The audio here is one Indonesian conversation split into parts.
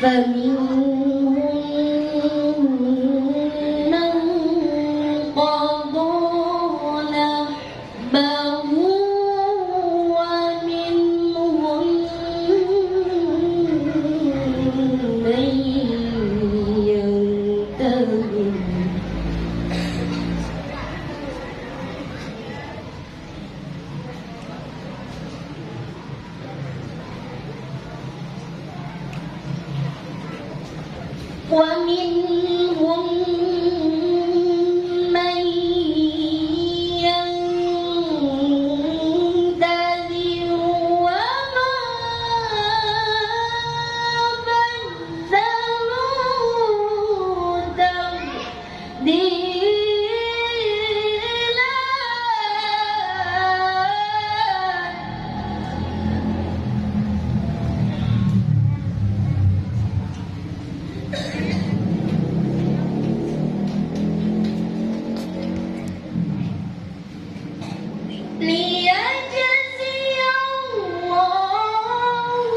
فمنهم من قضى نحبه ومنهم من ينتظر ومنهم من ينتظر وما بدلوا تبديلا ليجزي الله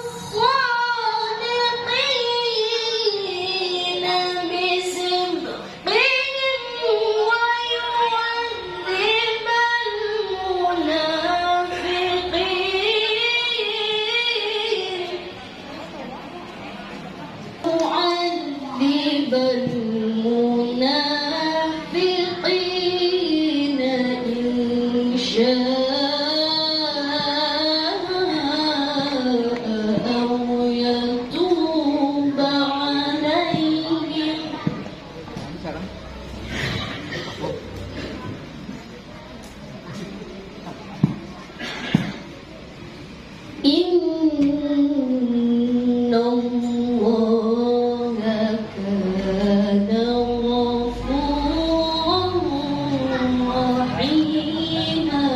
الصادقين بصدقهم ويعذب المنافقين إن شاء أو يتوب عليهم إن الله كان غفورا رحيما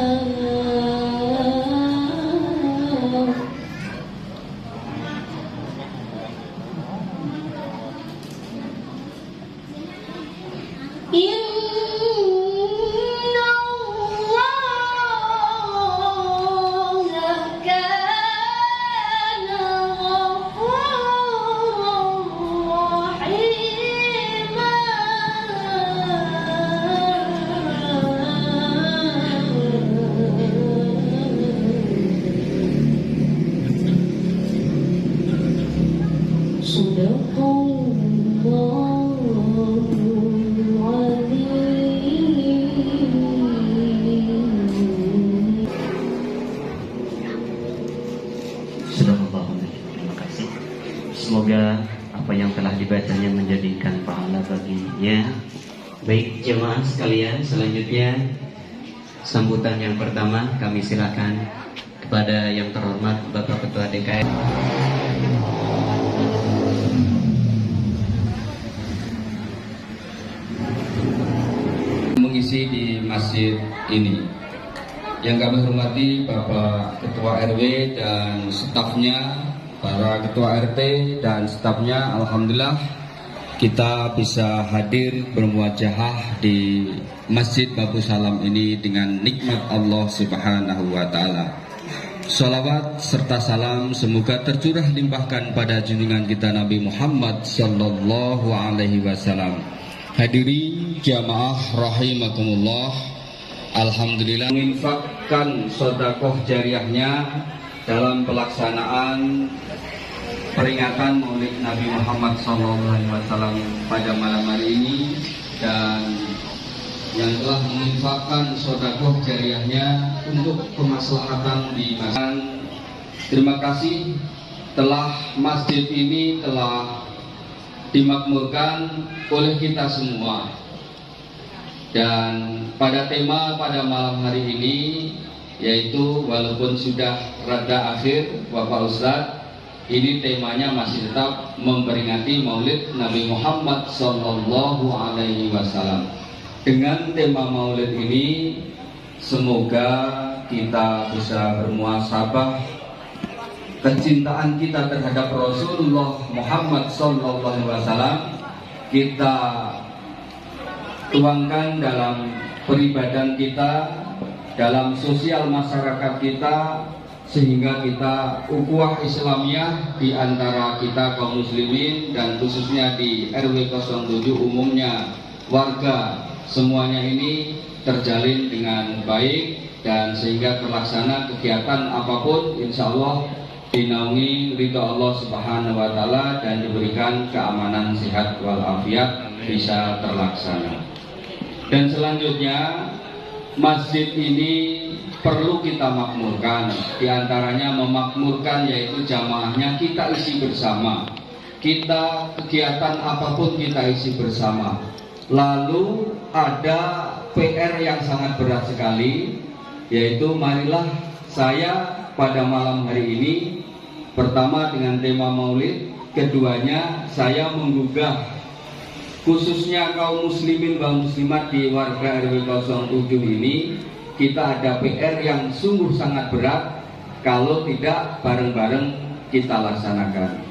إن الله كان غفورا رحيما صدق الله العظيم. Terima kasih. Semoga apa yang telah dibacanya menjadikan pahala baginya. Baik jemaah sekalian, selanjutnya sambutan yang pertama kami silakan kepada yang terhormat Bapak Ketua DKM. Mengisi di masjid ini. Yang kami hormati Bapak Ketua RW dan stafnya, para Ketua RT dan stafnya, alhamdulillah kita bisa hadir bermuajahah di Masjid Babu Salam ini dengan nikmat Allah Subhanahu wa Ta'ala. Salawat serta salam semoga tercurah limpahkan pada junjungan kita Nabi Muhammad Sallallahu Alaihi Wasallam. Hadirin jamaah rahimakumullah, alhamdulillah menginfakkan sedekah jariahnya dalam pelaksanaan peringatan Maulid Nabi Muhammad SAW pada malam hari ini, dan yang telah menginfakkan sedekah jariahnya untuk kemaslahatan di masjid. Terima kasih telah masjid ini telah dimakmurkan oleh kita semua. Dan pada tema pada malam hari ini, yaitu walaupun sudah rada akhir Bapak Ustadz, ini temanya masih tetap memperingati Maulid Nabi Muhammad Sallallahu Alaihi Wasallam. Dengan tema Maulid ini, semoga kita bisa bermuasabah kecintaan kita terhadap Rasulullah Muhammad Sallallahu Alaihi Wasallam kita tuangkan dalam peribadan kita, dalam sosial masyarakat kita, sehingga kita ukhuwah Islamiyah di antara kita kaum muslimin dan khususnya di RW 07 umumnya warga semuanya ini terjalin dengan baik, dan sehingga terlaksana kegiatan apapun insya Allah dinaungi ridha Allah Subhanahu wa Ta'ala dan diberikan keamanan sehat walafiat bisa terlaksana. Dan selanjutnya masjid ini perlu kita makmurkan, diantaranya memakmurkan yaitu jamaahnya kita isi bersama, kita kegiatan apapun kita isi bersama. Lalu ada PR yang sangat berat sekali, yaitu marilah saya pada malam hari ini pertama dengan tema maulid, keduanya saya menggugah khususnya kaum muslimin dan muslimat di warga RW 07 ini. Kita ada PR yang sungguh sangat berat kalau tidak bareng-bareng kita laksanakan.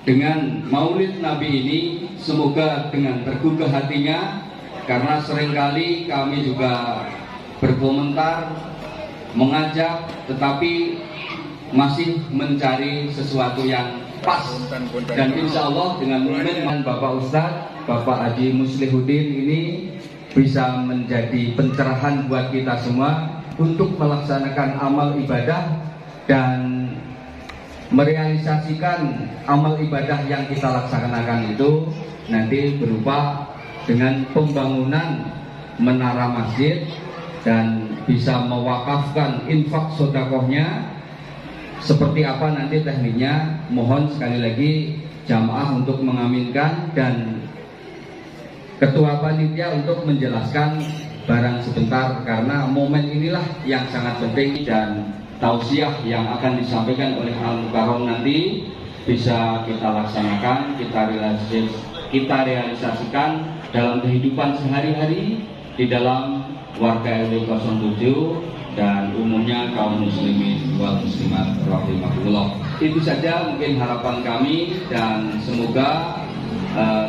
Dengan maulid Nabi ini semoga dengan tergugah hatinya, karena seringkali kami juga berkomentar, mengajak, tetapi masih mencari sesuatu yang pas. Dan insya Allah dengan momen Bapak Ustadz, Bapak Haji Muslihuddin ini bisa menjadi pencerahan buat kita semua untuk melaksanakan amal ibadah dan merealisasikan amal ibadah yang kita laksanakan itu nanti berupa dengan pembangunan menara masjid dan bisa mewakafkan infak sodakohnya. Seperti apa nanti tekniknya, mohon sekali lagi jamaah untuk mengaminkan dan ketua panitia untuk menjelaskan barang sebentar, karena momen inilah yang sangat penting dan tausiah yang akan disampaikan oleh Al-Mukarram nanti bisa kita laksanakan, kita realisasikan dalam kehidupan sehari-hari di dalam warga RW 07 dan umumnya kaum muslimin wal muslimat rahimahullah. Itu saja mungkin harapan kami, dan semoga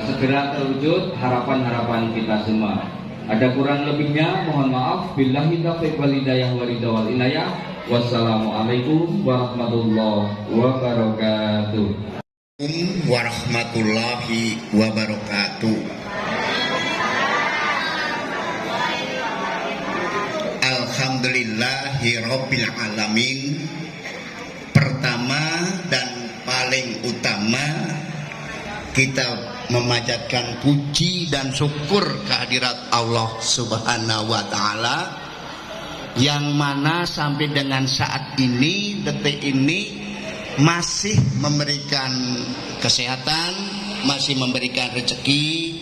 segera terwujud harapan-harapan kita semua. Ada kurang lebihnya mohon maaf. Billahi taufiq wal hidayah wa ridha wal inayah. Wassalamualaikum warahmatullahi wabarakatuh. Warahmatullahi wabarakatuh. Alhamdulillahirabbil alamin. Pertama dan paling utama kita memanjatkan puji dan syukur kehadirat Allah Subhanahu wa Ta'ala, yang mana sampai dengan saat ini, detik ini masih memberikan kesehatan, masih memberikan rezeki,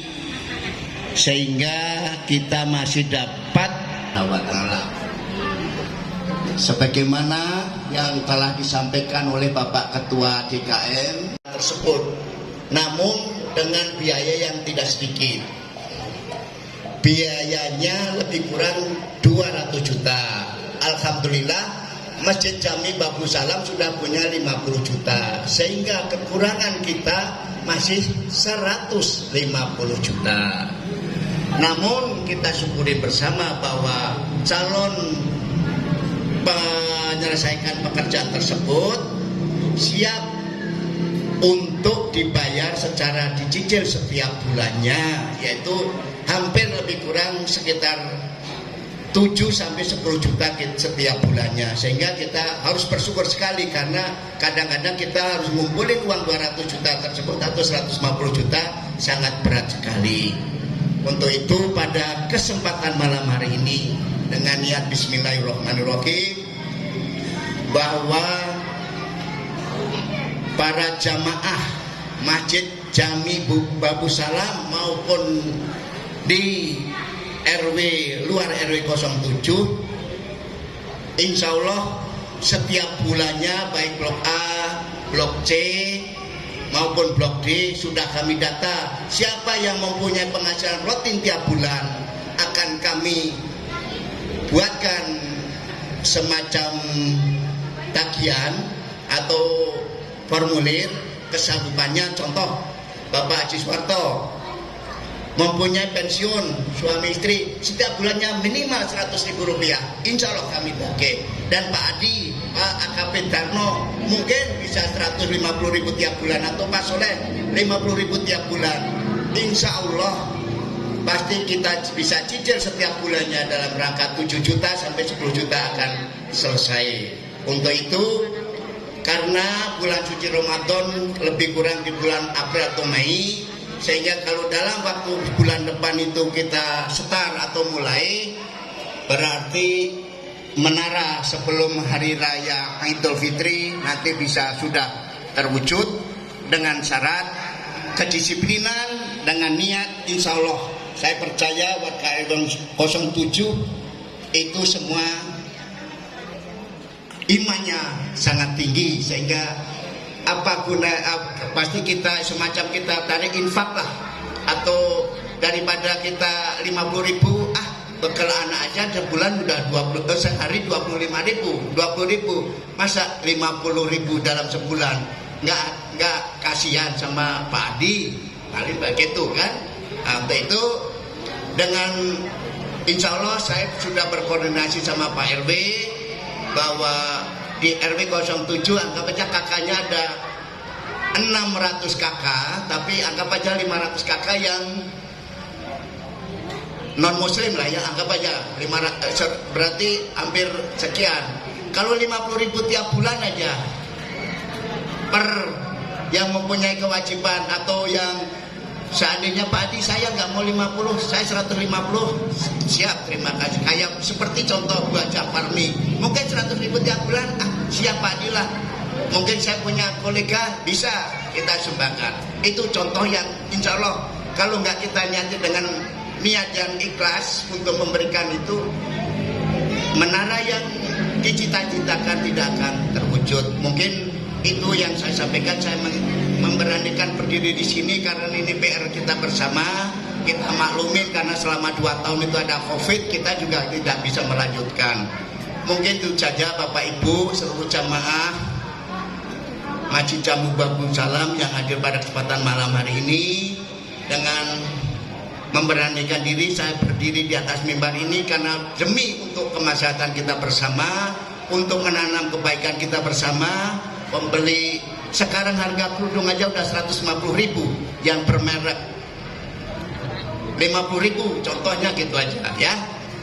sehingga kita masih dapat Allah Ta'ala sebagaimana yang telah disampaikan oleh Bapak Ketua DKM tersebut, namun dengan biaya yang tidak sedikit. Biayanya lebih kurang 200 juta. Alhamdulillah Masjid Jami Babu Salam sudah punya 50 juta, sehingga kekurangan kita masih 150 juta. Namun kita syukuri bersama bahwa calon menyelesaikan pekerjaan tersebut siap untuk dibayar secara dicicil setiap bulannya, yaitu hampir lebih kurang sekitar 7 sampai 10 juta setiap bulannya. Sehingga kita harus bersyukur sekali, karena kadang-kadang kita harus ngumpulin uang 200 juta tersebut atau 150 juta sangat berat sekali. Untuk itu pada kesempatan malam hari ini dengan niat bismillahirrahmanirrahim, bahwa para jamaah Masjid Jami Babu Salam maupun di RW luar RW 07, insya Allah setiap bulannya baik blok A, blok C maupun blok D sudah kami data siapa yang mempunyai penghasilan rutin tiap bulan, akan kami buatkan semacam tagihan atau formulir kesanggupannya. Contoh, Bapak Haji Suwarto mempunyai pensiun suami istri setiap bulannya minimal 100.000 rupiah, insya Allah kami bagi. Dan Pak Adi Pak AKP Darno mungkin bisa 150.000 tiap bulan, atau Pak Soleh 50.000 tiap bulan. Insya Allah pasti kita bisa cicil setiap bulannya dalam rangka 7 juta sampai 10 juta akan selesai. Untuk itu, karena bulan suci Ramadan lebih kurang di bulan April atau Mei, sehingga kalau dalam waktu bulan depan itu kita start atau mulai, berarti menara sebelum hari raya Idul Fitri nanti bisa sudah terwujud dengan syarat kedisiplinan dengan niat. Insya Allah saya percaya warga RW 07 itu semua imannya sangat tinggi, sehingga apa guna pasti kita semacam kita tarik infak lah, atau daripada kita 50.000 bekal anak aja sebulan udah 20, sehari 25.000, 20.000, masa 50.000 dalam sebulan nggak kasihan sama Pak Adi, paling begitu kan. Untuk itu dengan insya Allah saya sudah berkoordinasi sama Pak RW bahwa di RW 07 anggap aja kakaknya ada 600 kakak, tapi anggap aja 500 kakak yang non muslim lah ya, anggap aja 500, berarti hampir sekian. Kalau 50.000 tiap bulan aja per yang mempunyai kewajiban, atau yang seandainya Pak Adi saya nggak mau 50, saya 150, siap, terima kasih. Kayak seperti contoh buat Japarmi, mungkin 100.000 tiap bulan, siap Pak Adi lah. Mungkin saya punya kolega, bisa kita sumbangkan. Itu contoh yang insya Allah kalau nggak kita niati dengan niat yang ikhlas untuk memberikan itu, menara yang dicita-citakan tidak akan terwujud. Mungkin itu yang saya sampaikan. Saya memberanikan berdiri di sini karena ini PR kita bersama. Kita maklumin karena selama 2 tahun itu ada COVID, kita juga tidak bisa melanjutkan. Mungkin itu saja Bapak Ibu seluruh jamaah Masjid Jamu Babul Salam yang hadir pada kesempatan malam hari ini. Dengan memberanikan diri saya berdiri di atas mimbar ini karena demi untuk kemaslahatan kita bersama, untuk menanam kebaikan kita bersama. Pembeli sekarang harga kerudung aja udah 150.000 yang bermerek 50.000, contohnya gitu aja ya.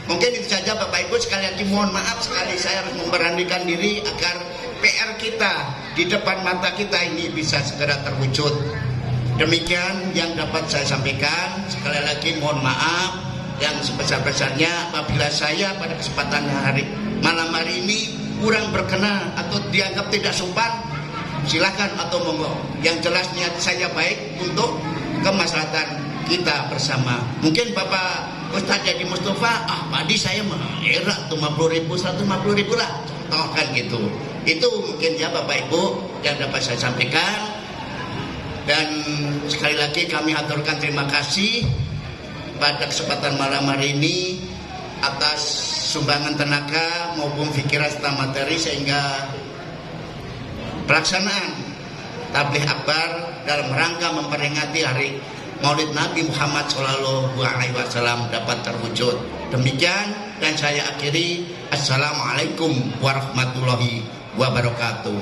Mungkin itu saja Bapak Ibu, sekali lagi mohon maaf sekali saya harus memberanikan diri agar PR kita di depan mata kita ini bisa segera terwujud. Demikian yang dapat saya sampaikan. Sekali lagi mohon maaf yang sebesar-besarnya apabila saya pada kesempatan malam hari ini kurang berkenan atau dianggap tidak sopan, silakan atau monggo. Yang jelas niat saya baik untuk kemaslahatan kita bersama. Mungkin Bapak Ustadz Jadi Mustafa, Pak Adi saya era 50.000, 150.000 lah, contoh kan gitu. Itu mungkin ya Bapak Ibu yang dapat saya sampaikan. Dan sekali lagi kami aturkan terima kasih pada kesempatan malam hari ini atas sumbangan tenaga maupun pikiran serta materi, sehingga pelaksanaan tabligh akbar dalam rangka memperingati hari Maulid Nabi Muhammad SAW dapat terwujud. Demikian dan saya akhiri. Assalamualaikum warahmatullahi wabarakatuh.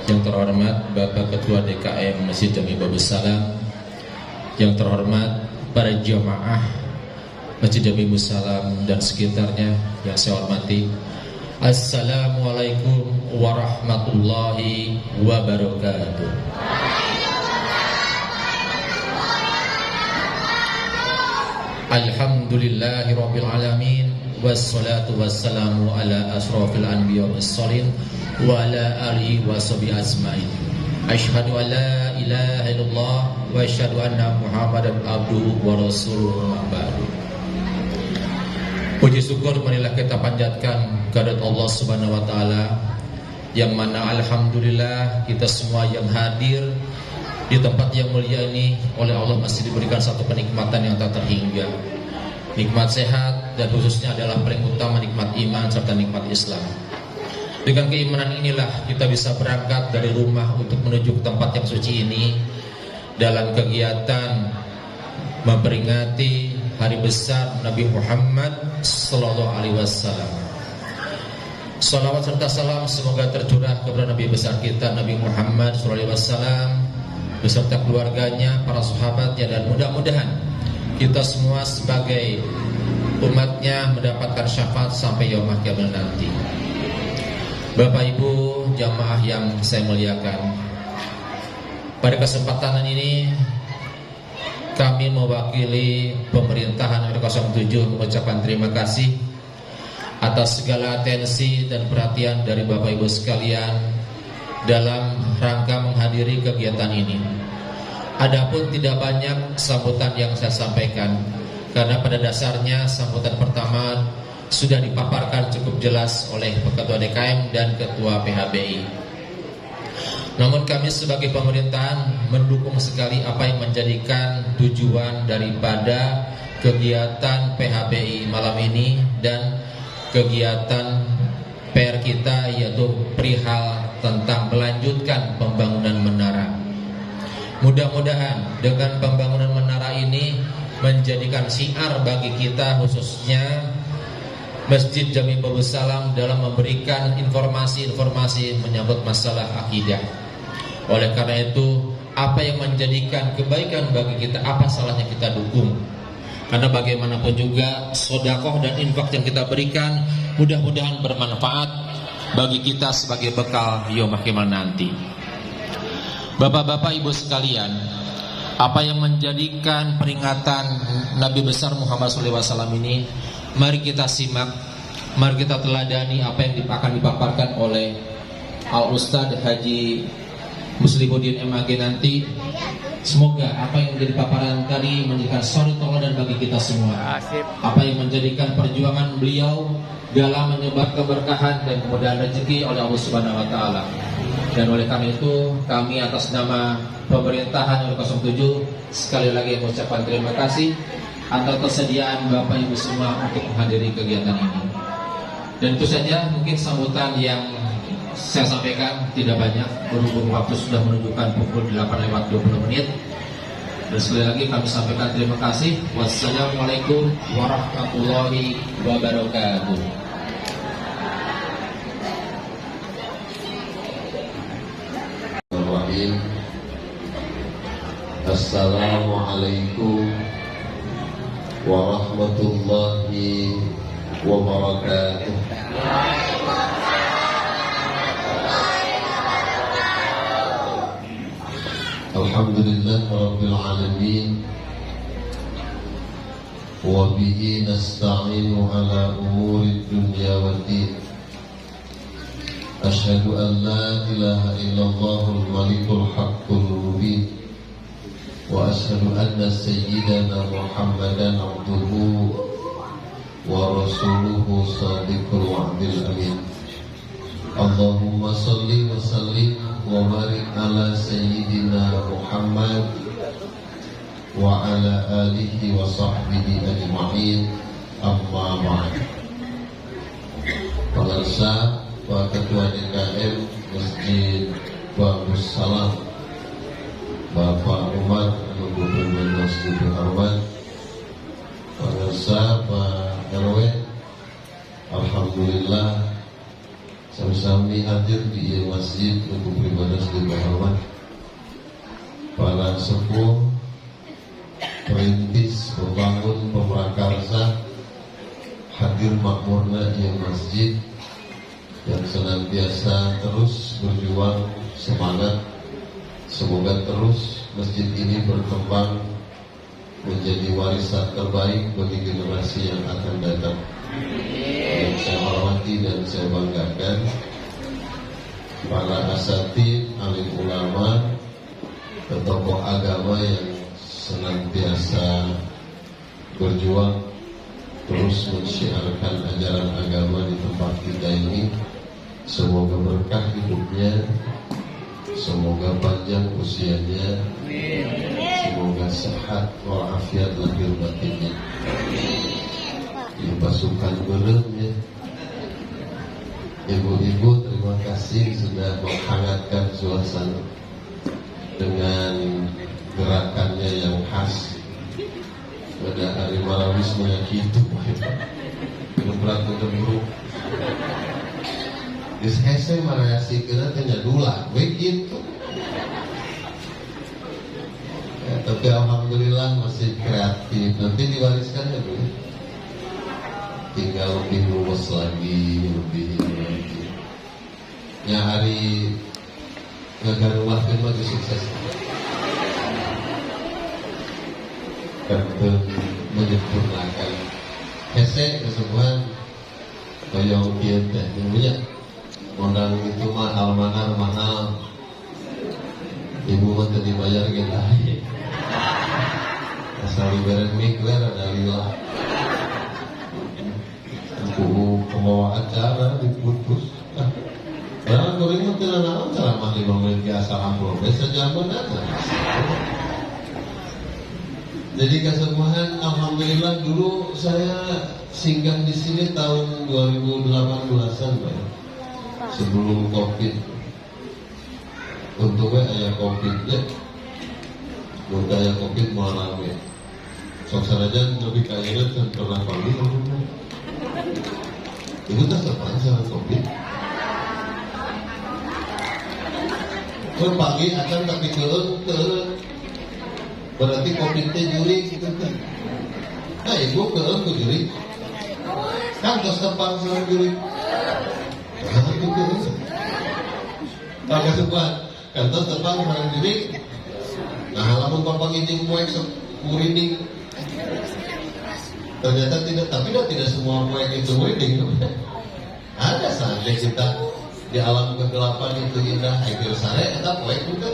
Yang terhormat Bapak Ketua DKM Masjid Jami Babul Salam, yang terhormat para jamaah Masjid Jami Babul Salam dan sekitarnya yang saya hormati, Assalamualaikum warahmatullahi wabarakatuh. Alhamdulillahirabbil alamin, wassalatu wassalamu ala asrofil anbiya wassalin wa ala alihi wa sahbihi ajmain. Asyhadu an la ilaha illallah wa asyhadu anna Muhammadan abduhu wa rasuluhu. Puji syukur marilah kita panjatkan kehadirat Allah Subhanahu wa taala, yang mana alhamdulillah kita semua yang hadir di tempat yang mulia ini oleh Allah masih diberikan satu kenikmatan yang tak terhingga. Nikmat sehat, dan khususnya adalah paling utama nikmat iman serta nikmat Islam. Dengan keimanan inilah kita bisa berangkat dari rumah untuk menuju ke tempat yang suci ini dalam kegiatan memperingati hari besar Nabi Muhammad sallallahu alaihi wasallam. Salawat serta salam semoga tercurah kepada Nabi besar kita Nabi Muhammad sallallahu alaihi wasallam beserta keluarganya, para sahabatnya, dan mudah-mudahan kita semua sebagai umatnya mendapatkan syafaat sampai yaumul kiamat nanti. Bapak Ibu jamaah yang saya muliakan, pada kesempatan ini kami mewakili pemerintahan RW 07 mengucapkan terima kasih atas segala atensi dan perhatian dari Bapak Ibu sekalian dalam rangka menghadiri kegiatan ini. Adapun tidak banyak sambutan yang saya sampaikan, karena pada dasarnya sambutan pertama sudah dipaparkan cukup jelas oleh Ketua DKM dan Ketua PHBI. Namun kami sebagai pemerintahan mendukung sekali apa yang menjadikan tujuan daripada kegiatan PHBI malam ini dan kegiatan PR kita, yaitu perihal tentang melanjutkan pembangunan menara. Mudah-mudahan dengan pembangunan menara ini menjadikan syiar bagi kita, khususnya Masjid Jami Babussalam, dalam memberikan informasi-informasi menyangkut masalah akidah. Oleh karena itu, apa yang menjadikan kebaikan bagi kita, apa salahnya kita dukung? Karena bagaimanapun juga sedekah dan infak yang kita berikan mudah-mudahan bermanfaat bagi kita sebagai bekal yaumul kiamat nanti. Bapak-bapak, Ibu sekalian, apa yang menjadikan peringatan Nabi besar Muhammad SAW ini, mari kita simak, mari kita teladani apa yang akan dipaparkan oleh Al-Ustadz Haji Muslihuddin MAG nanti. Semoga apa yang menjadi paparan tadi menjadikan suri tauladan bagi kita semua. Apa yang menjadikan perjuangan beliau dalam menyebar keberkahan dan kemudahan rezeki oleh Allah Subhanahu wa taala. Dan oleh karena itu kami atas nama pemerintahan RW 07 sekali lagi mengucapkan terima kasih atas kesediaan Bapak Ibu semua untuk menghadiri kegiatan ini. Dan itu saja mungkin sambutan yang saya sampaikan, tidak banyak, berhubung waktu sudah menunjukkan pukul 8:20. Dan sekali lagi kami sampaikan terima kasih. Wassalamualaikum warahmatullahi wabarakatuh. Assalamualaikum warahmatullahi wabarakatuh. Alhamdulillah Rabbil Alamin, wa bihi nasta'inu ala umuri dunya wa din. Asyhadu an la ilaha illallahul malikul haqqul mubin, wa asyhadu anna sayyidana Muhammadan abduhu wa rasuluhu sadiqul wa'dil amin. Allahumma salli wa sallim wa barik ala sayyidina Muhammad wa ala alihi wa sahbihi ajma'in, amma ba'd. Pemirsa, Pak Ketua DKM Masjid Babussalam, Bapak Umar Gubernur Masjid Harwan, pemirsa Pak RW, alhamdulillah sami-sami hadir di Masjid untuk beribadah di Harwan. Para sepuh, perintis, pembangun, pemrakarsa hadir makmurna di masjid yang senantiasa terus berjuang semangat. Semoga terus masjid ini berkembang menjadi warisan terbaik bagi generasi yang akan datang. Yang saya hormati dan saya banggakan para asatidz, alim ulama, tokoh agama yang senantiasa berjuang terus mensyiarkan ajaran agama di tempat kita ini. Semoga berkah hidupnya, semoga panjang usianya, semoga sehat walafiat lahir batinnya. Di pasukan belumnya, ibu-ibu terima kasih sudah menghangatkan suasana dengan gerakannya yang khas. Ada hari marawis menyakiti berat ketemu geus hese marayasikeun teh nyadulah we kitu ya, tapi alhamdulillah masih kreatif, nanti diwariskan ya Bu, tinggal lebih luas lagi, lebih lagi ya. Hari ngagaruahkeun mah sukses dan menyempurnakan hese kesembuhan koyong kieu teh nya mondang itu mah almanar mahal, ibu mah teu dibayar ge lain asal diberen mik we rada lila ku pembawa acara diputus karena kuring mah teu naon ceramah 5 menit ge asal amplop sajaman aja. Jadi kesembuhan alhamdulillah. Dulu saya singgah di sini tahun 2018-an Pak, sebelum Covid. Untungnya aya Covid ya, udah aya Covid mau rame. Sok sarajan lebih kaya kan pernah pagi ibu tak sepan sama Covid. Kalau pagi akan tapi keun berarti Covid teh juri gitu kan. Nah ibu keun ku juri kan tos tepang sama juri nah itu keun tak kesukaan kan tos tepang sama juri. Nah lamun bapak ngijing poek muriding ternyata tidak, tapi tidak semua poek itu muriding. Ada saja kita di alam kegelapan itu indah akhir sare eta poek juga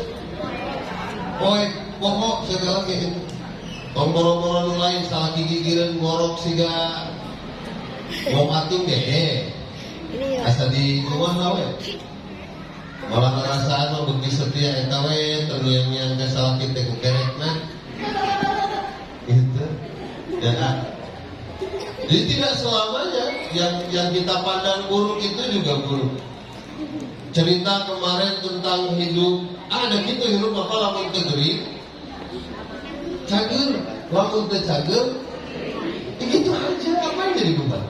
poek pokok segala kayak itu tombol-tombol lain salah gigiran ngorok siga wong atung deh asa di rumah nawe malah ngerasaan mah begitu setia eta we ternyang ke salah kita ku kerekna gitu ya. Jadi tidak selamanya yang kita pandang buruk itu juga buruk. Cerita kemarin tentang hidup ada gitu hidup apa lamun teu geuring cager, lamun teu cager begitu aja, apa yang jadi beban?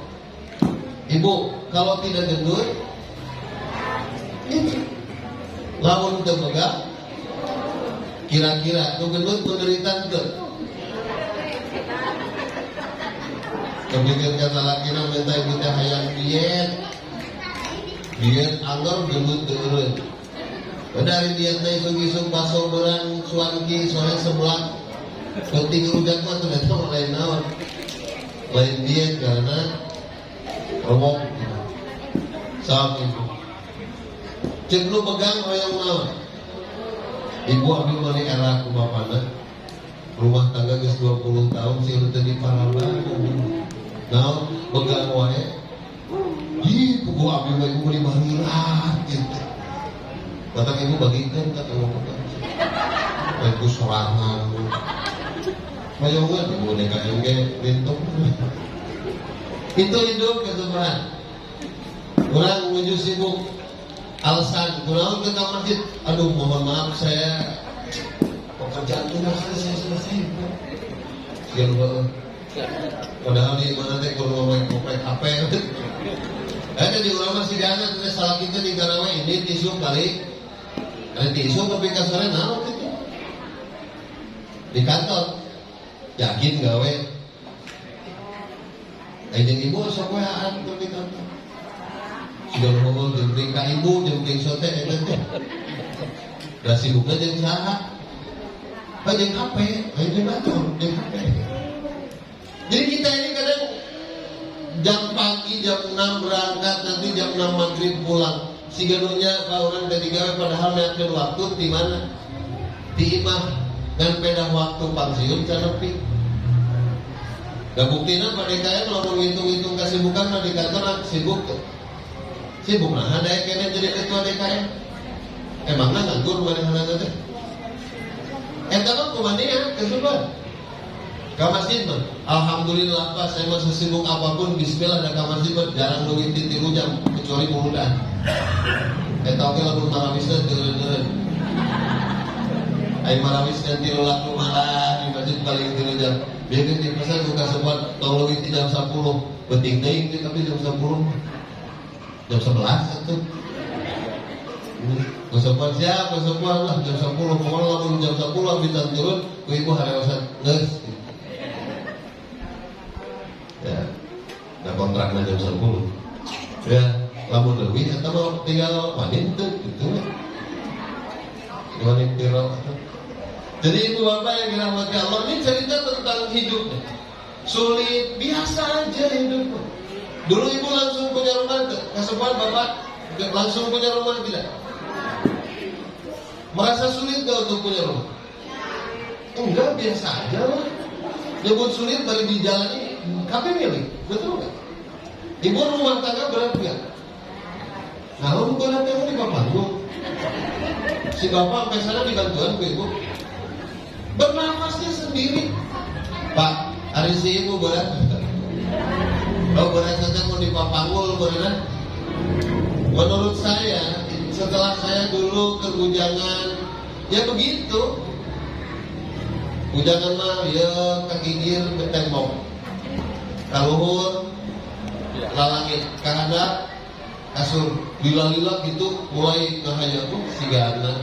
Ibu kalau tidak gendut itu lamun teu megah kira-kira nu gendut menderita teu? Kepikirkan lalakina minta ibu teh hayang diet anggar gendut teureun. Dari diet teh isuk-isuk baso berang suanki sore sebelah penting rujak mah ternyata lain naon. Lain diet karena remok. Saat itu cek lu pegang hoyong naon. Ibu ambil mani era ku bapana. Rumah tangga geus 20 tahun sih teu diparaban. Naon pegang wae. Ih, ku ambil wae ku 5 heula gitu. Kata ibu bagikan kata mau pegang. Aku sorangan. Mayogan ibu DKM ge lintung. Itu hidup kesembuhan. Kurang menuju sibuk alasan kurang ke masjid. Aduh mohon maaf saya pekerjaan tugas saya selesai. Sekian banget. Padahal di mana teh kudu ngomong HP. Ada di urang masih diana teh salah kita di garawe ini tisu kali. Tisu tapi kasarnya naon itu. Di kantor yakin gawe. Jeung ibu sok weaan di kantor. Sudah ngomong jeung ka ibu jeung sote eta teh. Da sibukna jeung saha? Jeung HP, jeung batur, jeung HP. Jadi kita ini kadang jam pagi jam 6 berangkat, nanti jam 6 maghrib pulang. Siganunya Pak orang dari gawe padahal neakeun waktu di mana? Di imah dan pedah waktu pensiun canepi. Da buktina Pak DKM lamun ngitung-ngitung kasibukan di kantor sibuk tuh. Sibuk nah ada kene jadi ketua DKM. Emangna nganggur manehna teh? Eta mah kumanehna kesuban. Ka masjid mah alhamdulillah Pak saya mah sesibuk apapun bismillah da ka masjid mah jarang duit 3 jam kecuali muludan. Eta oge lamun marawis teh teureun-teureun. Ai marawis dan 3 laku malah di masjid paling 3 jam. Biar di pasar buka sempat tong leuwih ti jam 10. Penting teuing tapi jam 10. Jam 11 atuh. Kesepuan siapa? Kesepuan lah jam 10. Pokoknya lamun jam 10 abis turun, ku ibu harewasan ngeus. Ya, nah kontraknya jam 10. Ya, lamun leuwih eta mah tinggal wanita gitu. Wanita piro. Jadi ibu bapak yang dirahmati Allah, ini cerita tentang hidupnya. Sulit, biasa aja hidupnya. Dulu ibu langsung punya rumah, kesepuan bapak langsung punya rumah tidak? Merasa sulit gak untuk punya rumah? Enggak, biasa aja lah. Nyebut sulit balik di jalan ini, kapan milih? Betul gak? Ibu rumah tangga berat gak? Nah, lu berat yang di bapak ibu. Si bapak sampai sana dibantuan ke ibu. Bernafasnya sendiri. Pak, hari si ibu berat. Oh, berat saja mau dipapanggul berat. Menurut saya, setelah saya dulu ke bujangan, ya begitu. Bujangan mah ya kagigir ke tembok, kaluhur, lalangit, kahadap, kasur, lila-lila gitu, mulai ngahaya tuh sigana.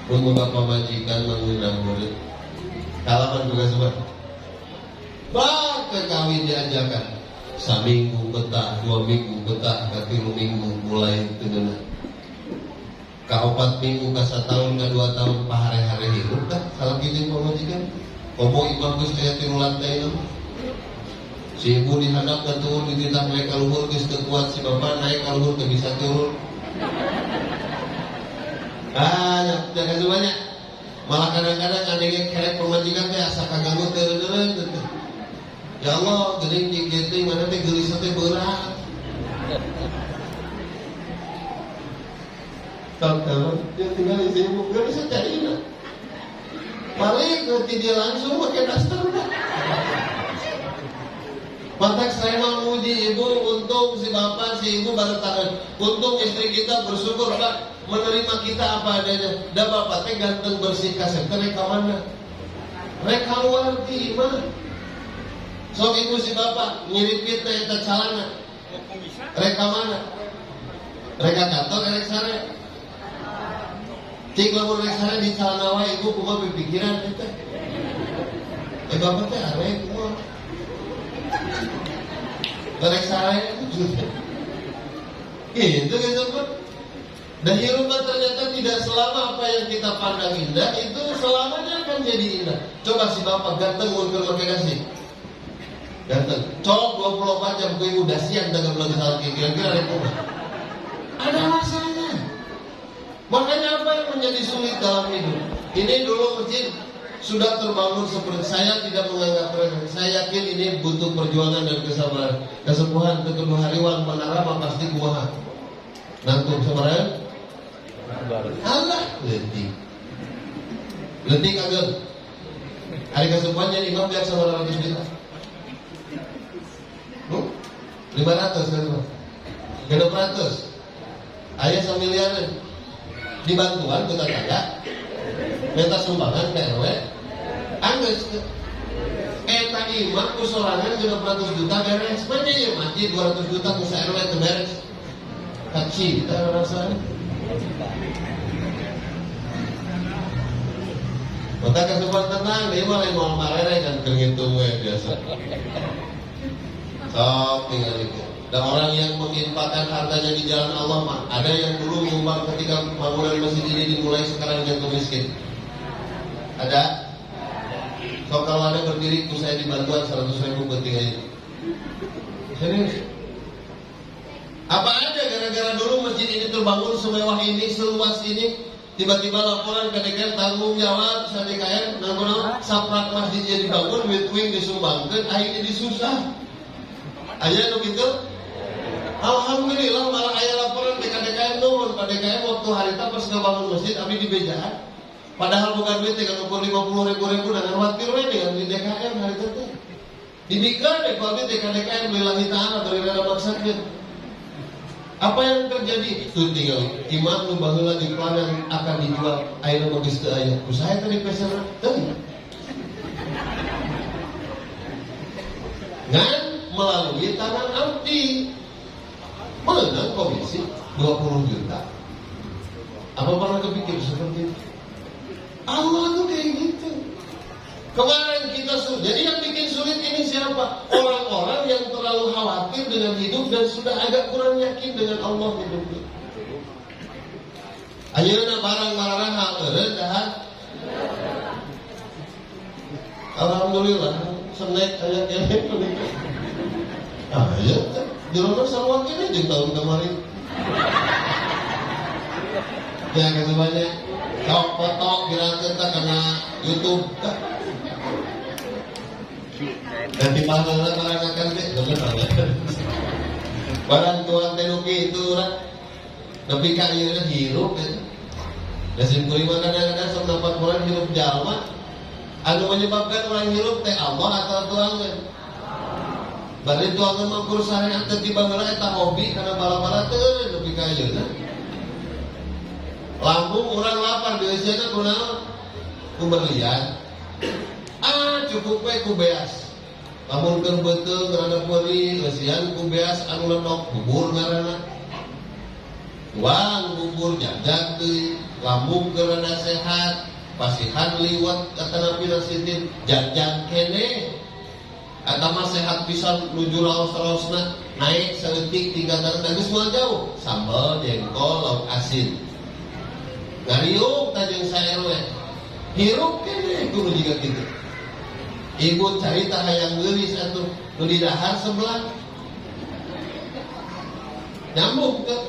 Membuka pemajikan mengundang murid. Kalaman juga semua. Bah, kekawin diajakan. Saminggu betah, 2 minggu betah, 3 minggu mulai tengenah. Ka 4 minggu, ka 1 tahun, ka 2 tahun, pahare-hare hidup kan? Salah gini pemajikan. Komo imam geus aya 3 lantai. Si ibu dihadap dan turun dititah naik kaluhur geus teu kuat, si bapak naik kaluhur teu bisa turun. Jangan semuanya. Malah kadang-kadang ada yang kerek pemajikan teh asa kaganggu teu. Ya Allah, geuning di kieu teh mana teh geulis teh berat. Tahu dia tinggal di sini gak bisa cari nak. Balik nanti dia langsung pakai daster dah. Mantak saya mau muji ibu, untung si bapak, si ibu baru tangan. Untung istri kita bersyukur Pak, menerima kita apa adanya. Dah bapak teh ganteng bersih kaset, reka mana? Reka luar di mana? Sok ibu si bapak ngiripit teh eta calana. Reka mana? Reka kantor rek sare. Cik lamun rek sare di calana wae ibu kumaha pikiran eta. Bapak teh arek kumaha? Rek sare itu kan. Dan hidup ternyata tidak selama apa yang kita pandang indah itu selamanya akan jadi indah. Coba si bapak ganteng mundur pakai kasih. Ganteng, colok 24 jam gue udah siang dengan belum salki kira-kira ada apa? Ada rasanya. Makanya apa yang menjadi sulit dalam hidup? Ini dulu masjid sudah terbangun seperti saya tidak menganggap remeh. Saya yakin ini butuh perjuangan dan kesabaran. Kesepuhan kedua hariwan menara pasti kumaha. Nantung sebenarnya. Allah letik. Letik kagak. Hari kesepuhan jadi imam biasa 100 juta. 500 kan? 600 ayah samiliaran dibantuan ke tetangga minta sumbangan ke RW angges eta imam kusorangan 600 juta beres mana ya mati 200 juta ke RW itu beres kacil kita rasanya maka kesempatan tenang dia malah mau marere kan terhitung biasa. Sok tinggal itu. Dan orang yang menginfakkan hartanya di jalan Allah mah ada yang dulu menyumbang ketika bangunan masjid ini dimulai sekarang jatuh miskin. Ada. Sok kalau ada berdiri saya dibantuan 100.000 penting aja. Serius. Apa ada gara-gara dulu masjid ini terbangun semewah ini, seluas ini, tiba-tiba laporan ke DKM tanggung jawab sa DKM nanggung saprak masjidnya dibangun, duit disumbangkeun, akhirnya disusah. Aja nu gitu. Alhamdulillah malah aya laporan DKM nuhun ka DKM waktu harita pas ngabangun masjid abdi dibejaan. Padahal bukan duit teh ngukur 50.000 dengan khawatir we dengan di DKM harita teh. Dibika deh kalau di DKM lillahi ta'ala beri rada maksudkeun. Apa yang terjadi? Itu tinggal imam nu baheula di planang akan dijual ayeuna geus teu aya. Usaha teh di peser teu. ngan melalui tangan abdi menang komisi 20 juta. Apa pernah kepikir seperti itu? Allah tuh kayak gitu. Kemarin kita sulit. Jadi yang bikin sulit ini siapa? Orang-orang yang terlalu khawatir dengan hidup dan sudah agak kurang yakin dengan Allah hidupnya. Ayeuna barang-barang hal dah. Alhamdulillah, senek aya kene. Ya, jelema sarua kene jeung tahun kemarin. Ya gitu banyak. Foto gerakan karena YouTube. Nanti pahala barang akan barang tuan tenuki itu tapi kayaknya hirup ya. Nasim kulima kadang-kadang sok dapat orang hirup jalma. Anu menyebabkan orang hirup teh Allah atau tuangan. Bari tuangan mangkur syariat teh tiba-tiba eta hobi karena bala-bala teu tapi kayaknya. Lambung orang lapar biasanya kunaon? Ku berlian. Cukup we ku beas. Lamun keur beuteung rada peuri lesian ku beas anu lenok bubur ngaranna. Wang bubur jajak deui, lambung keur rada sehat, pasihan liwat katana pirasitin jajak kene. Eta mah sehat pisan nuju raos-raosna naik saeutik 3 tahun geus moal jauh. Sambal, jengkol, lauk asin. Ngariung tajeng saerwe. Hirup kene kudu jiga kitu. Ibu carita hayang geulis atuh nu di dahar sebelah. Nyambung teh.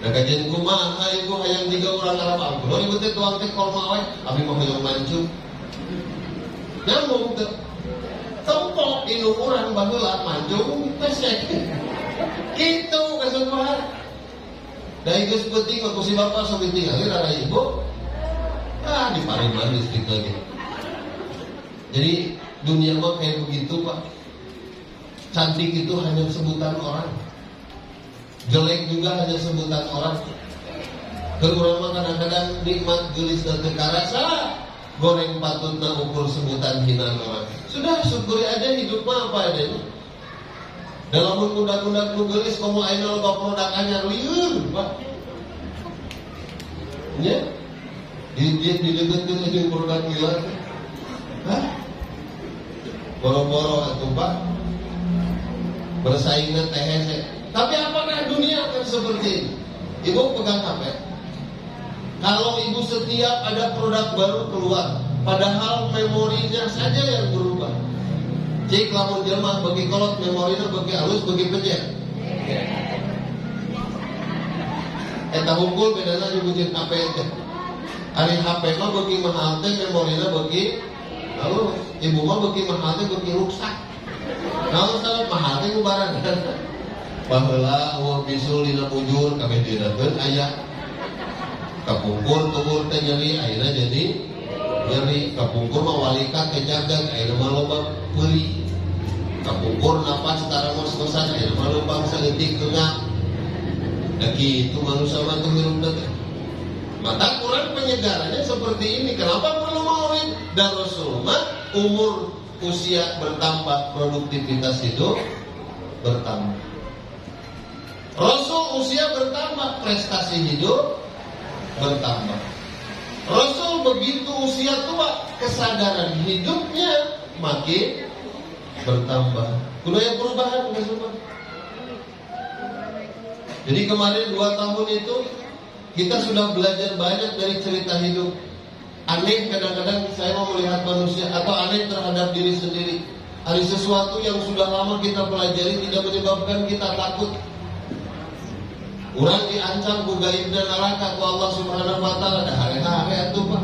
Da kajen kumaha ibu hayang jiga urang Arab angkul. Ibu teh tuang teh kolma we, abi mah hoyong mancung. Nyambung teh. Tempok inu urang baheula mancung pesek. Kitu kaseumpah. Dari geus penting aku si bapak sok ditinggalin rara ibu. Di Pariman listrik lagi. Jadi dunia mah kayak begitu Pak. Cantik itu hanya sebutan orang. Jelek juga hanya sebutan orang. Kurang mah kadang-kadang nikmat gelis dan tekarasa. Goreng patutna ukur sebutan hina orang. Sudah syukuri aja hidup mah apa adanya. Dalam undang-undang nu gelis komo ayeuna loba produk anyar lieur Pak. Ya. Dia dilegetkeun jeung produk liar. Hah? Boro-boro atuh Pak. Bersaingna teh hese. Tapi apakah dunia akan seperti ini? Ibu pegang HP. Kalau ibu setiap ada produk baru keluar, padahal memorinya saja yang berubah. Cik lamun jelema bagi kolot memorina bagi halus bagi pencet. Eta hungkul bedana nyebutin HP teh. Ari HP mah bagi mahal teh memorina bagi halus. Ibu mah bagi mahal teh bagi rusak. Naon salah mahal teh ku barang. Baheula eueuh bisul dina bujur kabeh dieureun aya. Kapungkur tukur teh nyeri ayeuna jadi nyeri. Kapungkur mah walikat teh jagang ayeuna mah loba peuli. Kapungkur napas setara mos-mosan ayeuna mah loba saeutik keungap. Da kitu manusia mah teu hirup teh. Maka Quran penyegarannya seperti ini. Kenapa perlu maulid? Dan Rasulullah umur usia bertambah, produktivitas hidup bertambah. Rasul usia bertambah, prestasi hidup bertambah. Rasul begitu usia tua, kesadaran hidupnya makin bertambah. Budaya perubahan bukan semua. Jadi kemarin 2 tahun itu kita sudah belajar banyak dari cerita hidup. Aneh kadang-kadang saya mau melihat manusia atau aneh terhadap diri sendiri. Ada sesuatu yang sudah lama kita pelajari tidak menyebabkan kita takut. Orang diancam ku gaib dan neraka ku Allah Subhanahu wa taala dah hari-hari atuh Pak.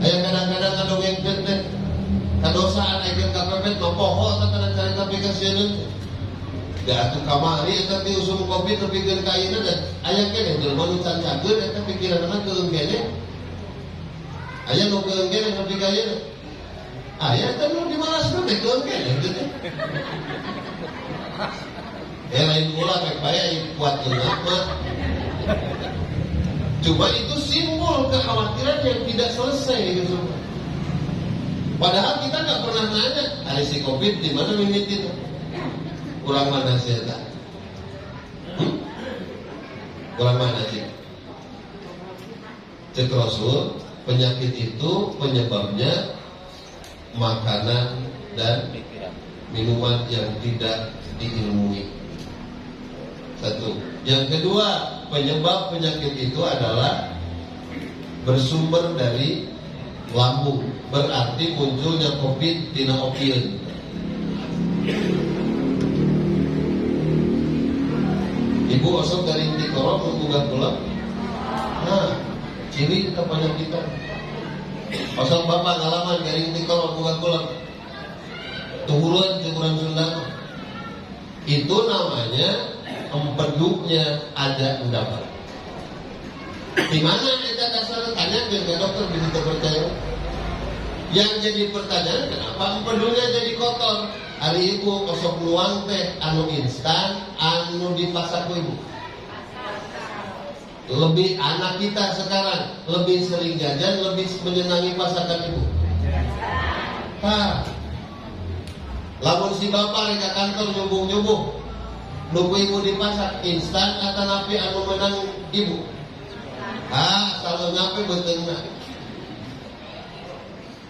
Aya kadang-kadang kadongengkeun teh kadosaan ayeuna kapepet mah poho teh kana carita pikasieun. Da atuh kamari eta teh usum kopi tepikeun ka ayeuna dan aya keneh jelema nu cancakeun eta pikiranna keung keneh. Aya nu keung keneh nepi ka ayeuna. Aya teh nu dimalaskeun teh keung keneh teh. Lain pula baik kuat ingat mah. Cuma itu simbol kekhawatiran yang tidak selesai gitu. Padahal kita nggak pernah nanya, ada si COVID di mana mimit itu? Kurang mana sih ya? Kurang mana sih? Cek Rasul, penyakit itu penyebabnya makanan dan minuman yang tidak diilmui. Satu. Yang kedua, penyebab penyakit itu adalah bersumber dari lambung, berarti munculnya COVID tina opieun. Ibu osok garing dikorok menggugah kulak. Nah, ciri kita penyakitan. Osok bapak ngalaman garing dikorok menggugah kulak. Tuhuruan cukuran Sunda. Itu namanya empeduknya ada endapan. Di mana kita dasar tanya ke dokter bisa percaya? Yang jadi pertanyaan, kenapa empedunya jadi kotor? Hari ibu kosok luang teh anu instan, anu dipasak ibu. Lebih anak kita sekarang lebih sering jajan, lebih menyenangi pasakan ibu. Lamun si bapak reka kantor nyubung-nyubung, nunggu ibu dipasak instan atau napi anu menang ibu. Kalau ngapain betul nak?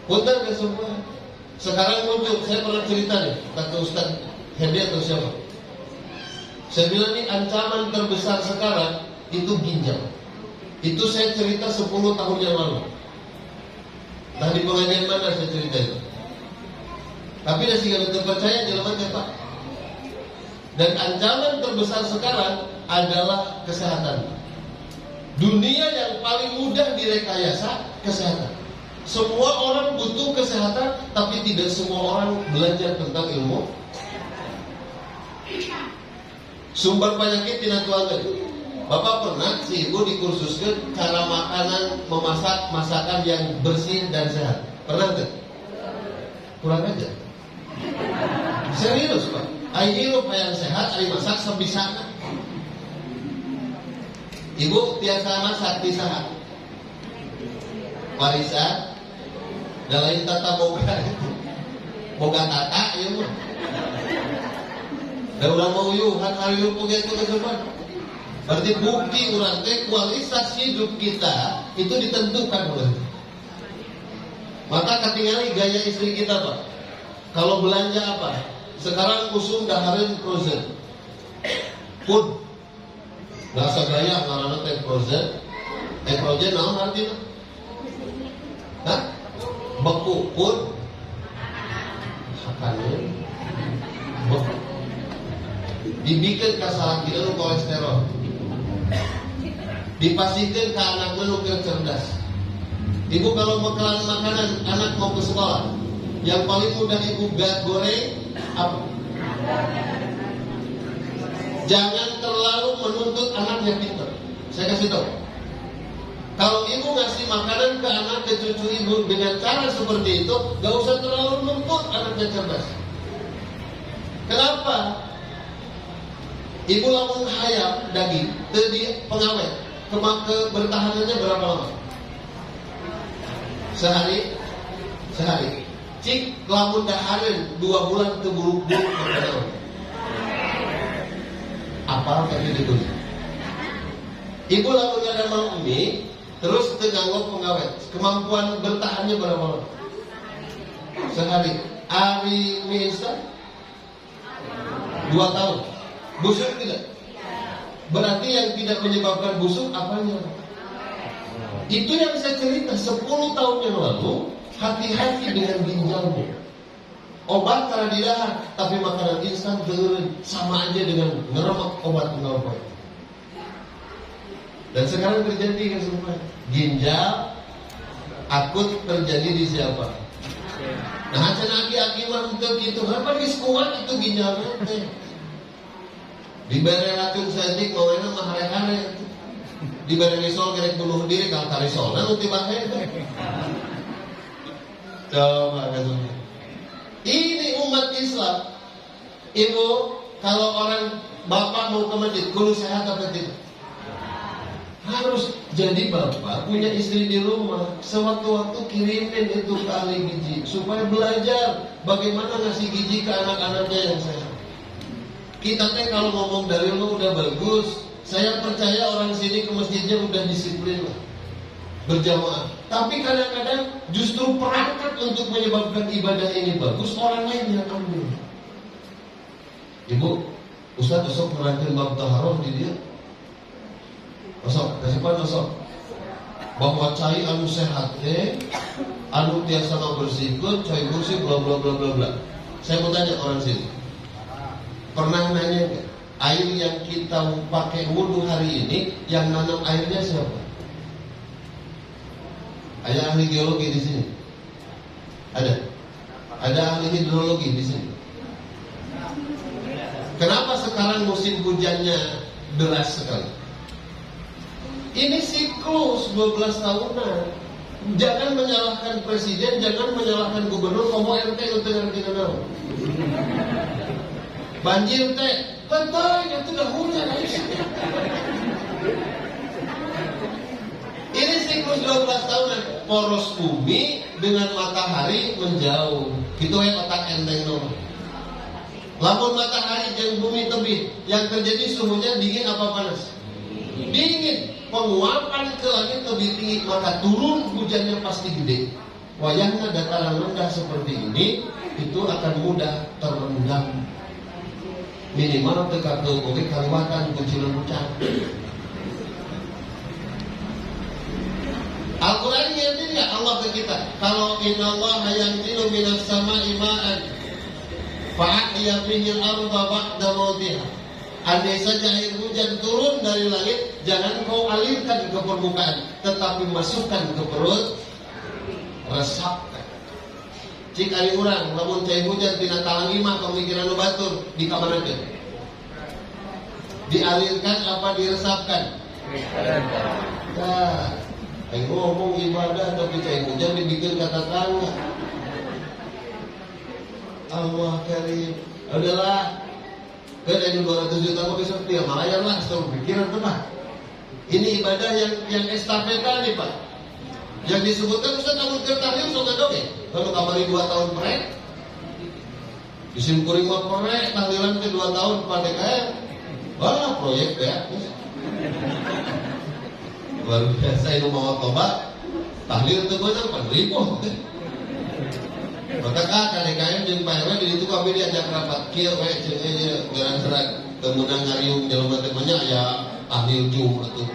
Punten ke semua. Sekarang muncul, saya pernah cerita nih, kata Ustaz Hedi atau siapa? Saya bilang nih ancaman terbesar sekarang itu ginjal. Itu saya cerita 10 tahun yang lalu. Nah di pengajian mana saya cerita itu? Tapi dah sih kalau terpercaya jalan Pak. Dan ancaman terbesar sekarang adalah kesehatan. Dunia yang paling mudah direkayasa kesehatan. Semua orang butuh kesehatan, tapi tidak semua orang belajar tentang ilmu. Sumber penyakit tidak tuangan. Bapak pernah si ibu dikursuskan cara makanan memasak masakan yang bersih dan sehat. Pernah tidak? Kurang aja. Serius Pak. Ayo hidup yang sehat, ayo masak sebisanya. Ibu biasa masak di saha. Warisan dan lain tata boga itu. Boga tata ya mah. Dan udah mau yuhan hari lu punya itu kesepan. Berarti bukti orang teh kualitas hidup kita itu ditentukan oleh. Maka ketinggalan gaya istri kita Pak. Kalau belanja apa? Sekarang usum dahareun frozen. Food. Rasa gaya karena teh frozen. Frozen naon artinya? Hah? Beku pun akannya beku. Dibikin kasalah kita lu kolesterol. Dipastikan ke anak lu cerdas. Ibu kalau bekalan makanan anak mau ke sekolah, yang paling mudah ibu goreng apa? Jangan terlalu menuntut anaknya pintar. Saya kasih tahu. Kalau ibu ngasih makanan ke anak, ke cucu ibu dengan cara seperti itu, gak usah terlalu menuntut anaknya cerdas. Kenapa? Ibu langsung hayam daging, jadi pengawet. Bertahanannya berapa lama? Sehari. Cik lamun dahareun 2 bulan ke buruk-buruk berkenalan. Apa tadi ditulis? Ibu lamun ada mau mie, terus nganggo pengawet. Kemampuan bertahannya berapa lama? Sehari. Hari mie instan 2 tahun. Busuk tidak? Berarti yang tidak menyebabkan busuk apanya? Itu yang saya cerita 10 tahun yang lalu. Hati-hati dengan ginjalmu. Obat karena di dahar, tapi makanan instan sama aja dengan ngeremek obat pengaruh. Dan sekarang terjadi kan semua. Ginjal akut terjadi di siapa? Nah, acan aki-aki mah untuk gitu. Kenapa diskuat itu ginjalnya? Diberi racun sedik mau enak mah hare-hare. Diberi risol kerek bunuh diri kalau tarisol. Nah, nanti bahaya itu. Coba kasih. Ini umat Islam. Ibu, kalau orang bapak mau ke masjid, kudu sehat apa tidak? Harus jadi bapak punya istri di rumah, sewaktu-waktu kirimin itu ke ahli gizi supaya belajar bagaimana ngasih gizi ke anak-anaknya yang sehat. Kita teh kalau ngomong dari lu udah bagus, saya percaya orang sini ke masjidnya udah disiplin lah, berjamaah. Tapi kadang-kadang justru perangkat untuk menyebabkan ibadah ini bagus orang lain yang ambil. Ibu, Ustaz besok merangkul bab taharah di dia. Besok, kasih pan besok. Bahwa cai anu sehat anu tiasa ngabersihkeun, cai bersih bla bla bla bla bla. Saya mau tanya orang sini. Pernah nanya enggak? Air yang kita pakai wudhu hari ini yang nanam airnya siapa? Ada ahli geologi di sini? Ada? Ada ahli hidrologi di sini? Kenapa sekarang musim hujannya deras sekali? Ini siklus 12 tahunan. Jangan menyalahkan presiden, jangan menyalahkan gubernur, komo RT untuk ngerti kenal. Banjir teh, betul itu udah hujan. Ini siklus 12 tahunan. Poros bumi dengan matahari menjauh. Gitu ya otak enteng nomor. Lamun matahari dan bumi tebih, yang terjadi suhunya dingin apa panas? Dingin. Penguapan ke langit lebih tinggi, maka turun hujannya pasti gede. Wayangnya dataran rendah seperti ini, itu akan mudah terendam. Minimal dekat ke bukit Kalimantan, kucilan hujan. Al-Quran ngingetin ya Allah ke kita, kalau innallaha yanzilu minas sama'i ma'an fa'ahya bihil arda ba'da mautiha. Andai saja air hujan turun dari langit, jangan kau alirkan ke permukaan, tetapi masukkan ke perut, resapkan. Cik ari urang, lamun cai hujan tina talangi mah pemikiran nu batur di kamar aja. Dialirkan apa diresapkan? Nah, ayo ngomong ibadah tapi cai hujan dibikin kata tangga. Allah karim, adalah kan ini 200 juta mau besok dia malayar lah, setelah pikiran teman. Ini ibadah yang estafeta nih Pak. Yang disebutkan Ustaz namun kertahil sudah doge. Kalau kamari 2 tahun perek, disimkuring mah perek, tahlilan ke 2 tahun pada kaya, wah proyek ya. Luar biasa itu mau tobat, tahlil itu benar pan ribu. Maka kadang-kadang jeung Pak RW di ditu kami diajak rapat kieu we jeung ieu gerak-gerak kemenang ngariung jelema teh nya ya tahlil jum atuh.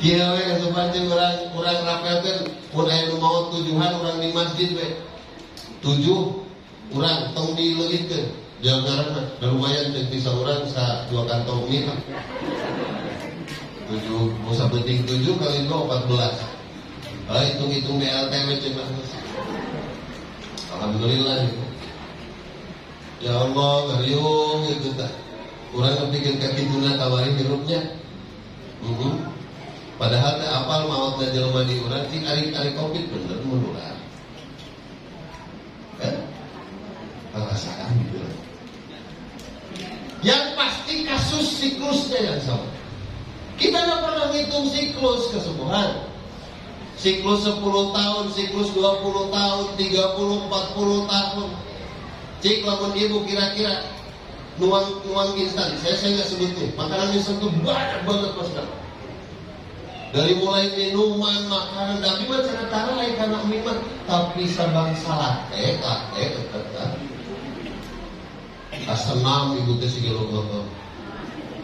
Kieu we kasupan jeung urang rapelkeun mun aya nu maot 7-an urang di masjid we. 7 urang tong dileulitkeun. Jangan mah lumayan jeung bisa urang sa 2 kantong mie. 7 musa penting 7 kali 2 14. Hitung-hitung BLTW cuma. Alhamdulillah gitu. Ya Allah, ngariung gitu tak. Kurang kepikir kaki tuna tawari hirupnya. Padahal tak apal mautna jelema di urang cing ari Covid bener menular. Kan? Perasaan gitu. Yang pasti kasus siklusnya yang sama. Kita nggak pernah ngitung siklus kesembuhan. Siklus 10 tahun, siklus 20 tahun, 30, 40 tahun. Cik lamun ibu kira-kira nuang instan, saya nggak sebutin. Makanan instan itu banyak banget Mas. Dari mulai minuman, makanan, tapi macam cara lain karena minuman, tapi sabang salah, senam ibu teh sigilo motor,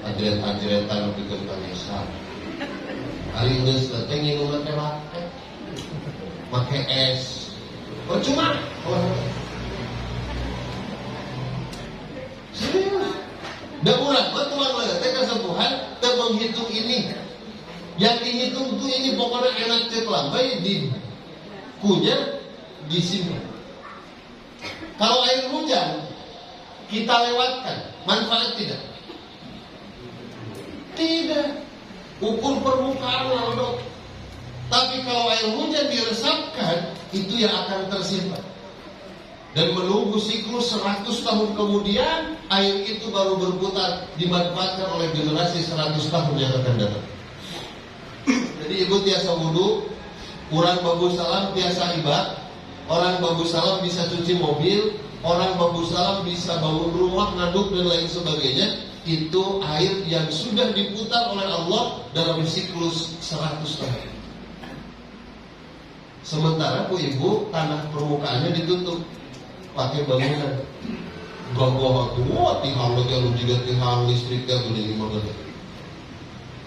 adret-adretan bikin kanisa. Hari ini teh nginum teh pakai es, percuma. Serius. Dan ulah betul lah, teh kesembuhan dan menghitung ini. Yang dihitung tuh ini pokoknya enak lambai di kunyah disimpan. Kalau air hujan kita lewatkan, manfaat tidak? Tidak. Ukur permukaan lalu. Tapi kalau air hujan diresapkan, itu yang akan tersimpan. dan menunggu siklus 100 tahun kemudian air itu baru berputar, dimanfaatkan oleh generasi 100 tahun yang akan datang. Jadi ibu tiasa wudu, orang babu salam tiasa ibad, orang babu salam bisa cuci mobil, orang babu salam bisa bangun rumah, ngaduk dan lain sebagainya. Itu air yang sudah diputar oleh Allah dalam siklus 100 tahun. Sementara bu ibu tanah permukaannya ditutup pakai bangunan. Gua tua tihal lagi lu juga tihal listriknya gini gimana?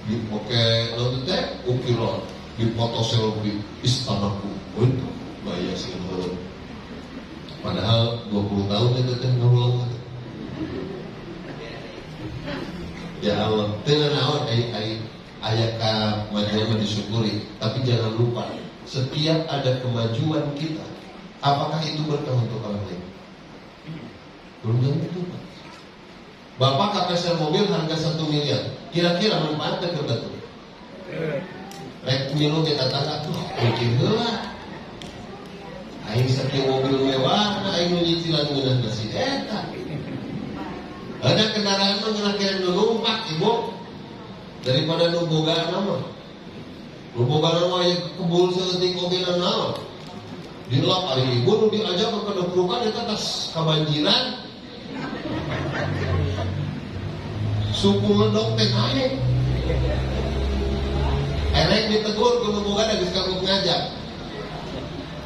Dipakai lalu teh ukiran, dipoto selfie istanaku, untuk bayar segala. Padahal 20 tahun itu teh ngulang. Ya Allah, dengan awal ayat kemajuan disyukuri, tapi jangan lupa setiap ada kemajuan kita, apakah itu berkah untuk orang lain? Belum tentu. Bapak KPSL mobil harga 1 miliar, kira-kira manfaatnya ke betul? Rek milu kita tangga tuh, mikir heula. Aing saking mobil mewah, aing nyicilan ngeunah nasi eta. Ada kendaraan mah kira numpak ibu daripada nuboga nama. Nuboga nama yang kebul seutik mobilan nama. Dilap ari ibu nu diajak ke kedeprukan eta tas kabanjiran. Suku ledok teh naik. Erek ditegur ku nuboga da geus kagum ngajak.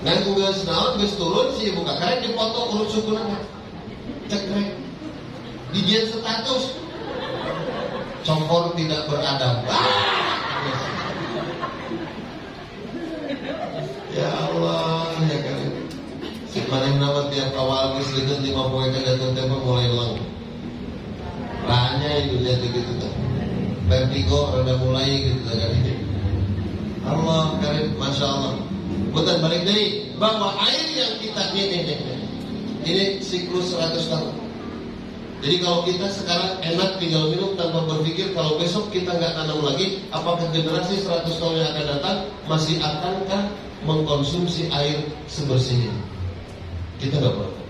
Ngan geus naon geus turun si ibu kakarek dipoto urut suku nama. Cekrek. Dijian status congkor tidak beradab. Ya Allah, ya kan. Si maning nama tiap awal geus leungeun 5 poe ka jatuh teh mulai leng. Ranya itu lihat gitu tuh. Vertigo rada mulai gitu kan. Allah karim, masya Allah. Bukan balik deui bahwa air yang kita ini siklus 100 tahun. Jadi kalau kita sekarang enak tinggal minum tanpa berpikir, kalau besok kita nggak tanam lagi, apakah generasi 100 tahun yang akan datang masih akankah mengkonsumsi air sebersih ini? Kita nggak pernah.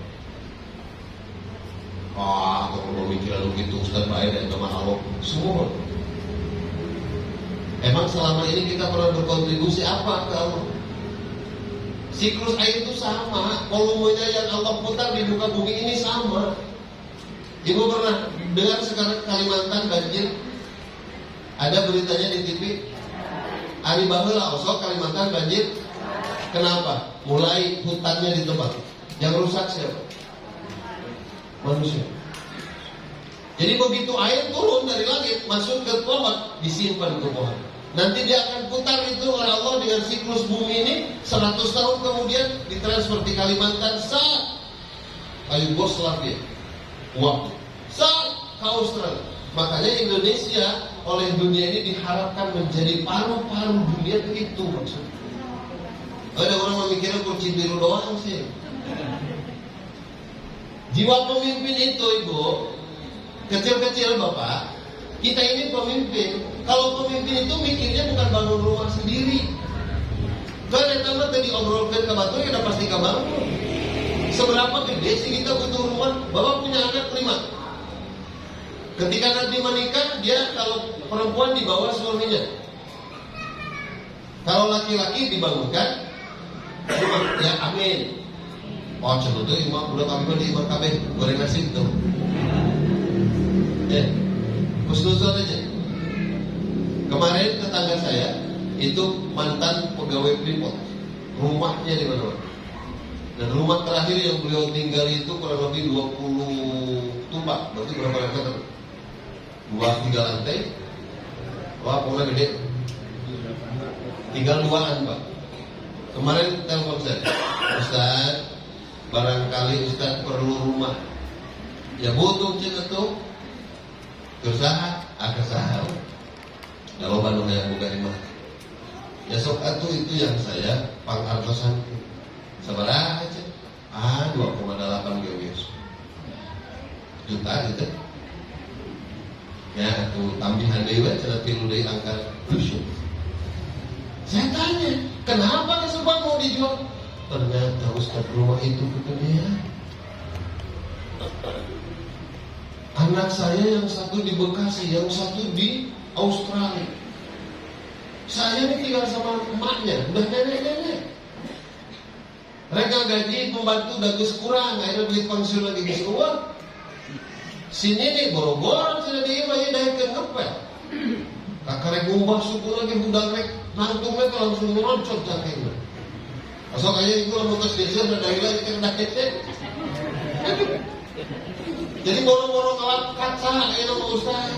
Kalau pemikiran begitu Ustaz Baik dan teman Allah semua. Emang selama ini kita pernah berkontribusi apa ke Allah? Siklus air itu sama, volumenya yang Allah putar di muka bumi ini sama. Ibu pernah dengar sekarang Kalimantan banjir? Ada beritanya di TV. Ari baheula osok Kalimantan banjir. Kenapa? Mulai hutannya ditebang. Yang rusak siapa? Manusia. Jadi begitu air turun dari langit masuk ke pohon, disimpan ke pohon. Nanti dia akan putar itu oleh Allah dengan siklus bumi ini 100 tahun kemudian ditransfer di Kalimantan Yugoslavia. Waktu saat ke Australia. Makanya Indonesia oleh dunia ini diharapkan menjadi paru-paru dunia itu maksudnya. Ada orang memikirkan kursi biru doang sih. Jiwa pemimpin itu ibu, kecil-kecil bapak, kita ini pemimpin. Kalau pemimpin itu mikirnya bukan bangun rumah sendiri. Kan yang nama tadi obrolkan ke batu ya udah pasti kebangun. Seberapa gede sih kita butuh rumah? Bapak punya anak 5. Ketika nanti menikah, dia kalau perempuan di bawah suaminya. Kalau laki-laki dibangunkan, ya amin. Oh coba tuh imam udah kami di imam kabeh goreng nasi itu. Ya, husnuzon aja. Kemarin tetangga saya itu mantan pegawai Freeport, rumahnya di mana? Dan rumah terakhir yang beliau tinggal itu kurang lebih 20 tumpak, berarti berapa meter? 2-3 lantai. Wah, pokoknya gede. Tinggal 2-an, Pak. Kemarin telepon saya, Ustaz, barangkali Ustaz perlu rumah. Ya butuh cina tuh. Usaha, akasaha. Kalau Bandung yang buka imah. Ya sok atuh itu yang saya pangartosan. Sabar aja. 2,8 juta gitu. Ya, itu tambahan dewa cara tilu dari angka dusun. Saya tanya, kenapa kesempat mau dijual? Ternyata Ustaz rumah itu kemudian Anak saya yang satu di Bekasi, yang satu di Australia. Saya ini tinggal sama emaknya, udah nenek-nenek. Mereka gaji pembantu udah kurang, akhirnya duit pensiun lagi geus eueuh. Sini nih boro-boro sudah diimah dahekeun ngepel. Kakarek ngumbah suku lagi budak rek nangtungnya tuh langsung ngeroncot jakenya. Asal kaya itu lamun geus desa da dahilah ieu dahete. Jadi boro-boro ngelap kaca ayeuna mah ustaz.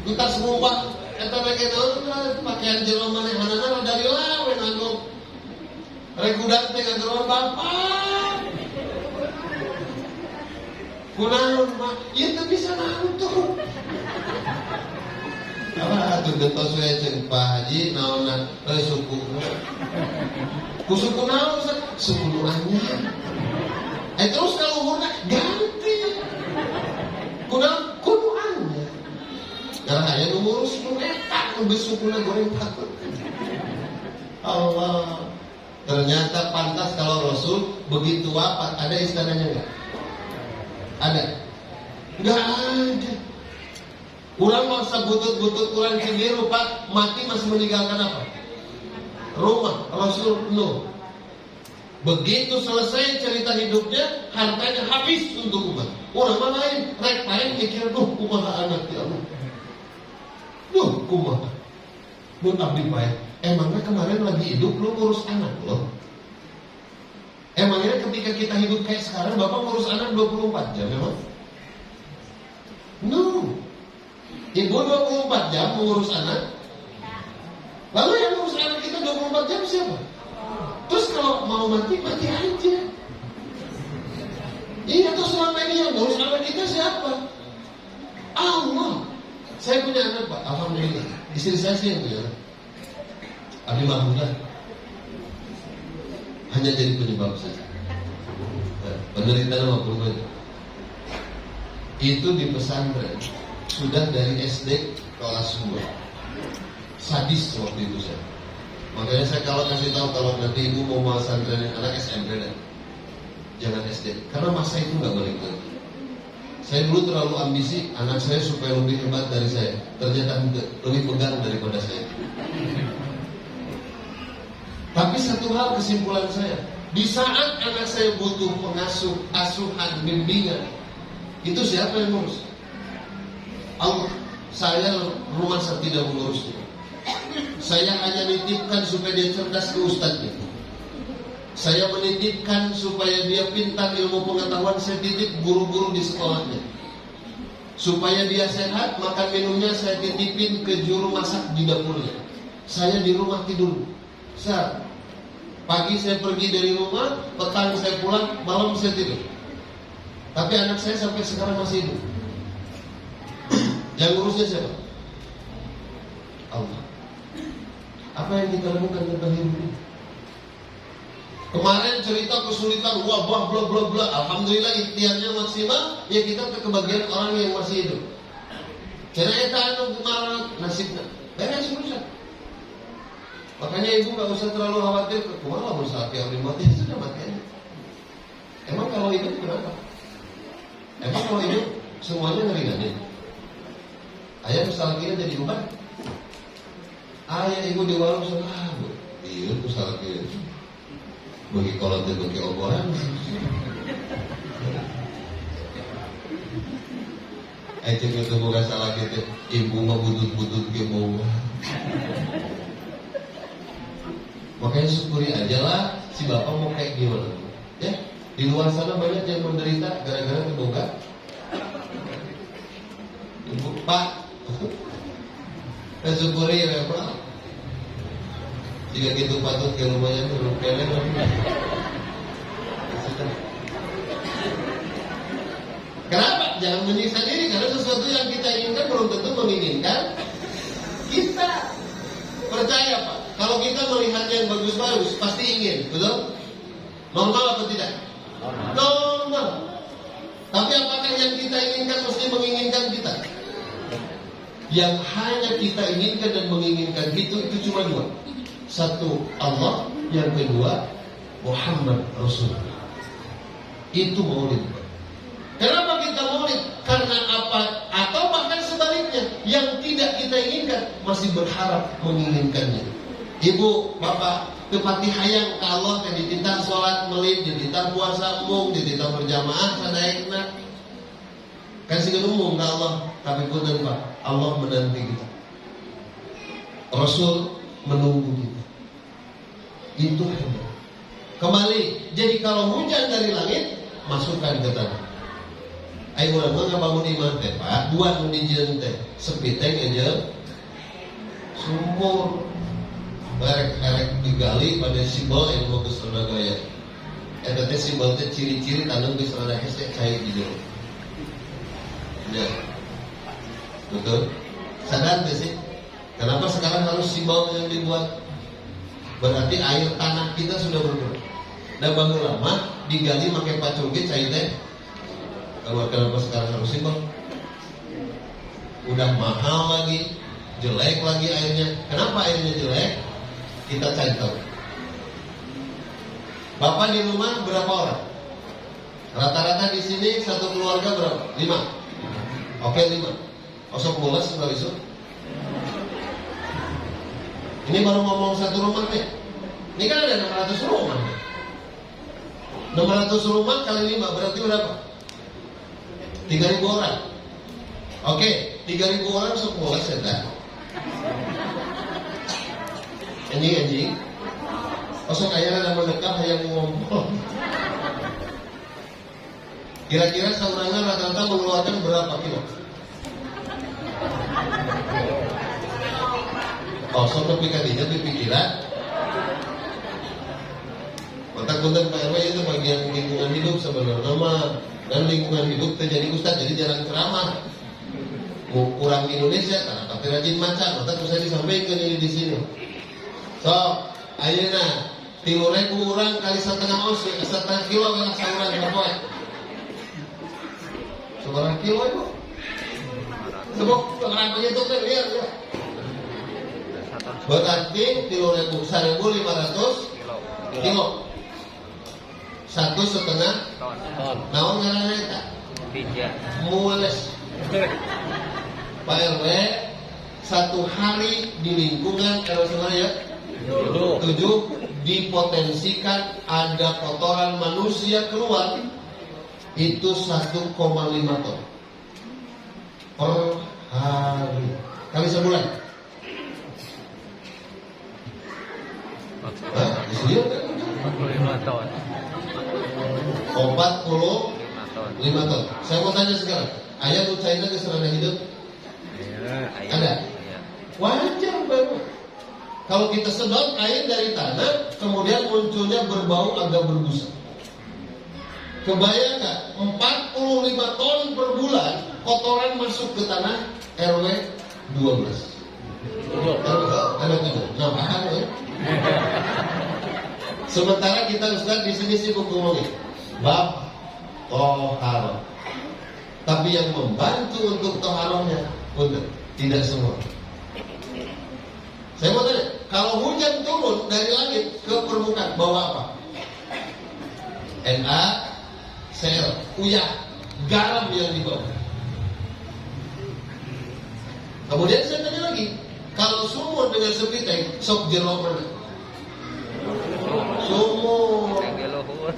Entas ngumbah eta make naon pakaian jelema manehanana dari lawe nganggo rek budak teh ngageureun bapak. Kunaon mah ieu teh bisa nangtung. Apa atuh getos we jeung Pak Haji naonna suku. Ku suku naon Ustaz? Suku nu anyar. Terus kalau luhurna ganti. Kunaon kudu anyar. Karena aya nu ngurus nu eta nu besukuna goreng takut. Allah. Ternyata pantas kalau Rasul begitu wafat ada istananya enggak? Ada? Enggak ada. Urang masa butut-butut urang Cibiru Pak mati masih meninggalkan apa? Rumah. Rasul no. Begitu selesai cerita hidupnya, hartanya habis untuk umat. Orang mana lain, rek lain mikir, kumaha anak ya Allah. Kumaha. Mun abdi bae, emangnya kemarin lagi hidup lu ngurus anak lo? Emangnya ketika kita hidup kayak sekarang, Bapak ngurus anak 24 jam memang? No. Ibu 24 jam mengurus anak. Lalu yang ngurus anak kita 24 jam siapa? Terus kalau mau mati, mati aja. Iya, terus selama ini yang ngurus anak kita siapa? Allah. Saya punya anak Pak, alhamdulillah. Istri saya sih yang punya. Abdi Mahmudah hanya jadi penyebab saja. Penderitaan maupun banyak. Itu di pesantren. Sudah dari SD kelas 2. Sadis waktu itu saya. Makanya saya kalau kasih tahu kalau nanti ibu mau pesantren anak SMP dan jangan SD. Karena masa itu nggak balik lagi. Saya dulu terlalu ambisi anak saya supaya lebih hebat dari saya. Ternyata lebih pegang daripada saya. Tapi satu hal kesimpulan saya, di saat anak saya butuh pengasuh, asuhan, bimbingan, itu siapa yang ngurus? Allah. Saya rumah saya tidak mengurusnya. Saya hanya nitipkan supaya dia cerdas ke ustadznya. Saya menitipkan supaya dia pintar ilmu pengetahuan. Saya titip guru-guru di sekolahnya. Supaya dia sehat, makan minumnya saya titipin ke juru masak di dapurnya. Saya di rumah tidur. Pagi saya pergi dari rumah, petang saya pulang, malam saya tidur. Tapi anak saya sampai sekarang masih hidup. Yang ngurusnya siapa? Allah. Apa yang kita lakukan tentang hidup ini? Kemarin cerita kesulitan, wabah, bla bla bla. Alhamdulillah ikhtiarnya maksimal. Ya kita kebagian orang yang masih hidup. Karena kita anu kemarin nasibnya beres urusan. Makanya ibu gak usah terlalu khawatir. Kumaha berusaha yang mati sudah mati aja. Emang kalau hidup kenapa? Emang kalau hidup semuanya ngeringanin. Ayah salah kira jadi beban. Ayah ibu di warung sana, iya aku salah kira. Bagi kolot dan bagi oboran. Ayah cek itu bukan salah kita. Ibu mah butut-butut ke bawah. Makanya syukuri aja lah si bapak mau kayak gimana. Ya, di luar sana banyak yang menderita gara-gara keboga. Ibu Pak, syukuri ya Pak. Jika gitu patut ke rumahnya belum keren. Kenapa? Jangan menyiksa diri karena sesuatu yang kita inginkan belum tentu menginginkan kita. Percaya Pak, kalau kita melihat yang bagus-bagus pasti ingin, betul? Normal atau tidak? Normal. Tapi apakah yang kita inginkan mesti menginginkan kita? Yang hanya kita inginkan dan menginginkan itu cuma dua. Satu Allah, yang kedua Muhammad Rasul. Itu maulid. Kenapa kita maulid? Karena apa masih berharap menginginkannya. Ibu, bapak, tepati hayang ke Allah yang dititah sholat melip, dititah puasa mung, dititah berjamaah sadaekna. Kan sih umum ke Allah, tapi punten Pak, Allah menanti kita. Rasul menunggu kita. Itu hebat. Kembali, jadi kalau hujan dari langit, masukkan ke tanah. Ayo orang mah bangun iman teh Pak, buat mendijian teh, sepiteng aja, sumur, erek digali pada simbol yang mau keserana gaya. Eta teh simbol teh ciri-ciri tandang keserana hese cair di jero. Ya, betul. Sadar gak sih? Kenapa sekarang harus simbol yang dibuat? Berarti air tanah kita sudah berkurang. Dan bangun lama digali pakai pacul gitu cair teh. Kenapa sekarang harus simbol? Udah mahal lagi, jelek lagi airnya. Kenapa airnya jelek? Kita cari tahu. Bapak di rumah berapa orang? Rata-rata di sini satu keluarga berapa? 5. Oke 5. Osok mulas sudah besok. Ini baru ngomong satu rumah nih. Ini kan ada 600 rumah. 600 rumah kali 5 berarti berapa? 3.000 orang. Oke, 3.000 orang sok mulas ya tak? Anjing. Osok ayana ada mendekat yang ngompol. Kira-kira saurangnya rata-rata mengeluarkan berapa kilo? Osok tapi kadinya pikiran. Kontak-kontak Pak RW itu bagian lingkungan hidup sebenarnya mah. Dan lingkungan hidup terjadi ustaz jadi jarang ceramah. Kurang Indonesia karena tapi rajin maca, maka bisa disampaikan ini di sini. So, ayeuna 3.000 orang kali setengah oz, setengah kilo kan saurang berapa? Seberapa kilo itu? Sebab pengerapanya itu kan lihat ya. Berarti 1.500 kilo. 1,5 ton. Naon ngaranna eta? Mules. Pak RW 1 hari di lingkungan RW ya 7 dipotensikan ada kotoran manusia keluar itu 1,5 ton per hari kali sebulan. Di sini 45 ton. 45 ton. Saya mau tanya sekarang, ayah tuh China keserana hidup? Ada? Wajar Bapak. Kalau kita sedot air dari tanah, kemudian munculnya berbau agak berbusa. Kebayang nggak? 45 ton per bulan kotoran masuk ke tanah RW 12. RW 7. Nah, paham ya? Sementara kita Ustaz di sini sibuk ngomongin bab toharoh. Tapi yang membantu untuk toharohnya, betul, tidak semua. Saya mau tanya, kalau hujan turun dari langit ke permukaan, bawa apa? NaCl, uyah, garam yang dibawa. Kemudian saya tanya lagi, kalau sumur dengan sepiteng, sok jero mana? Sumur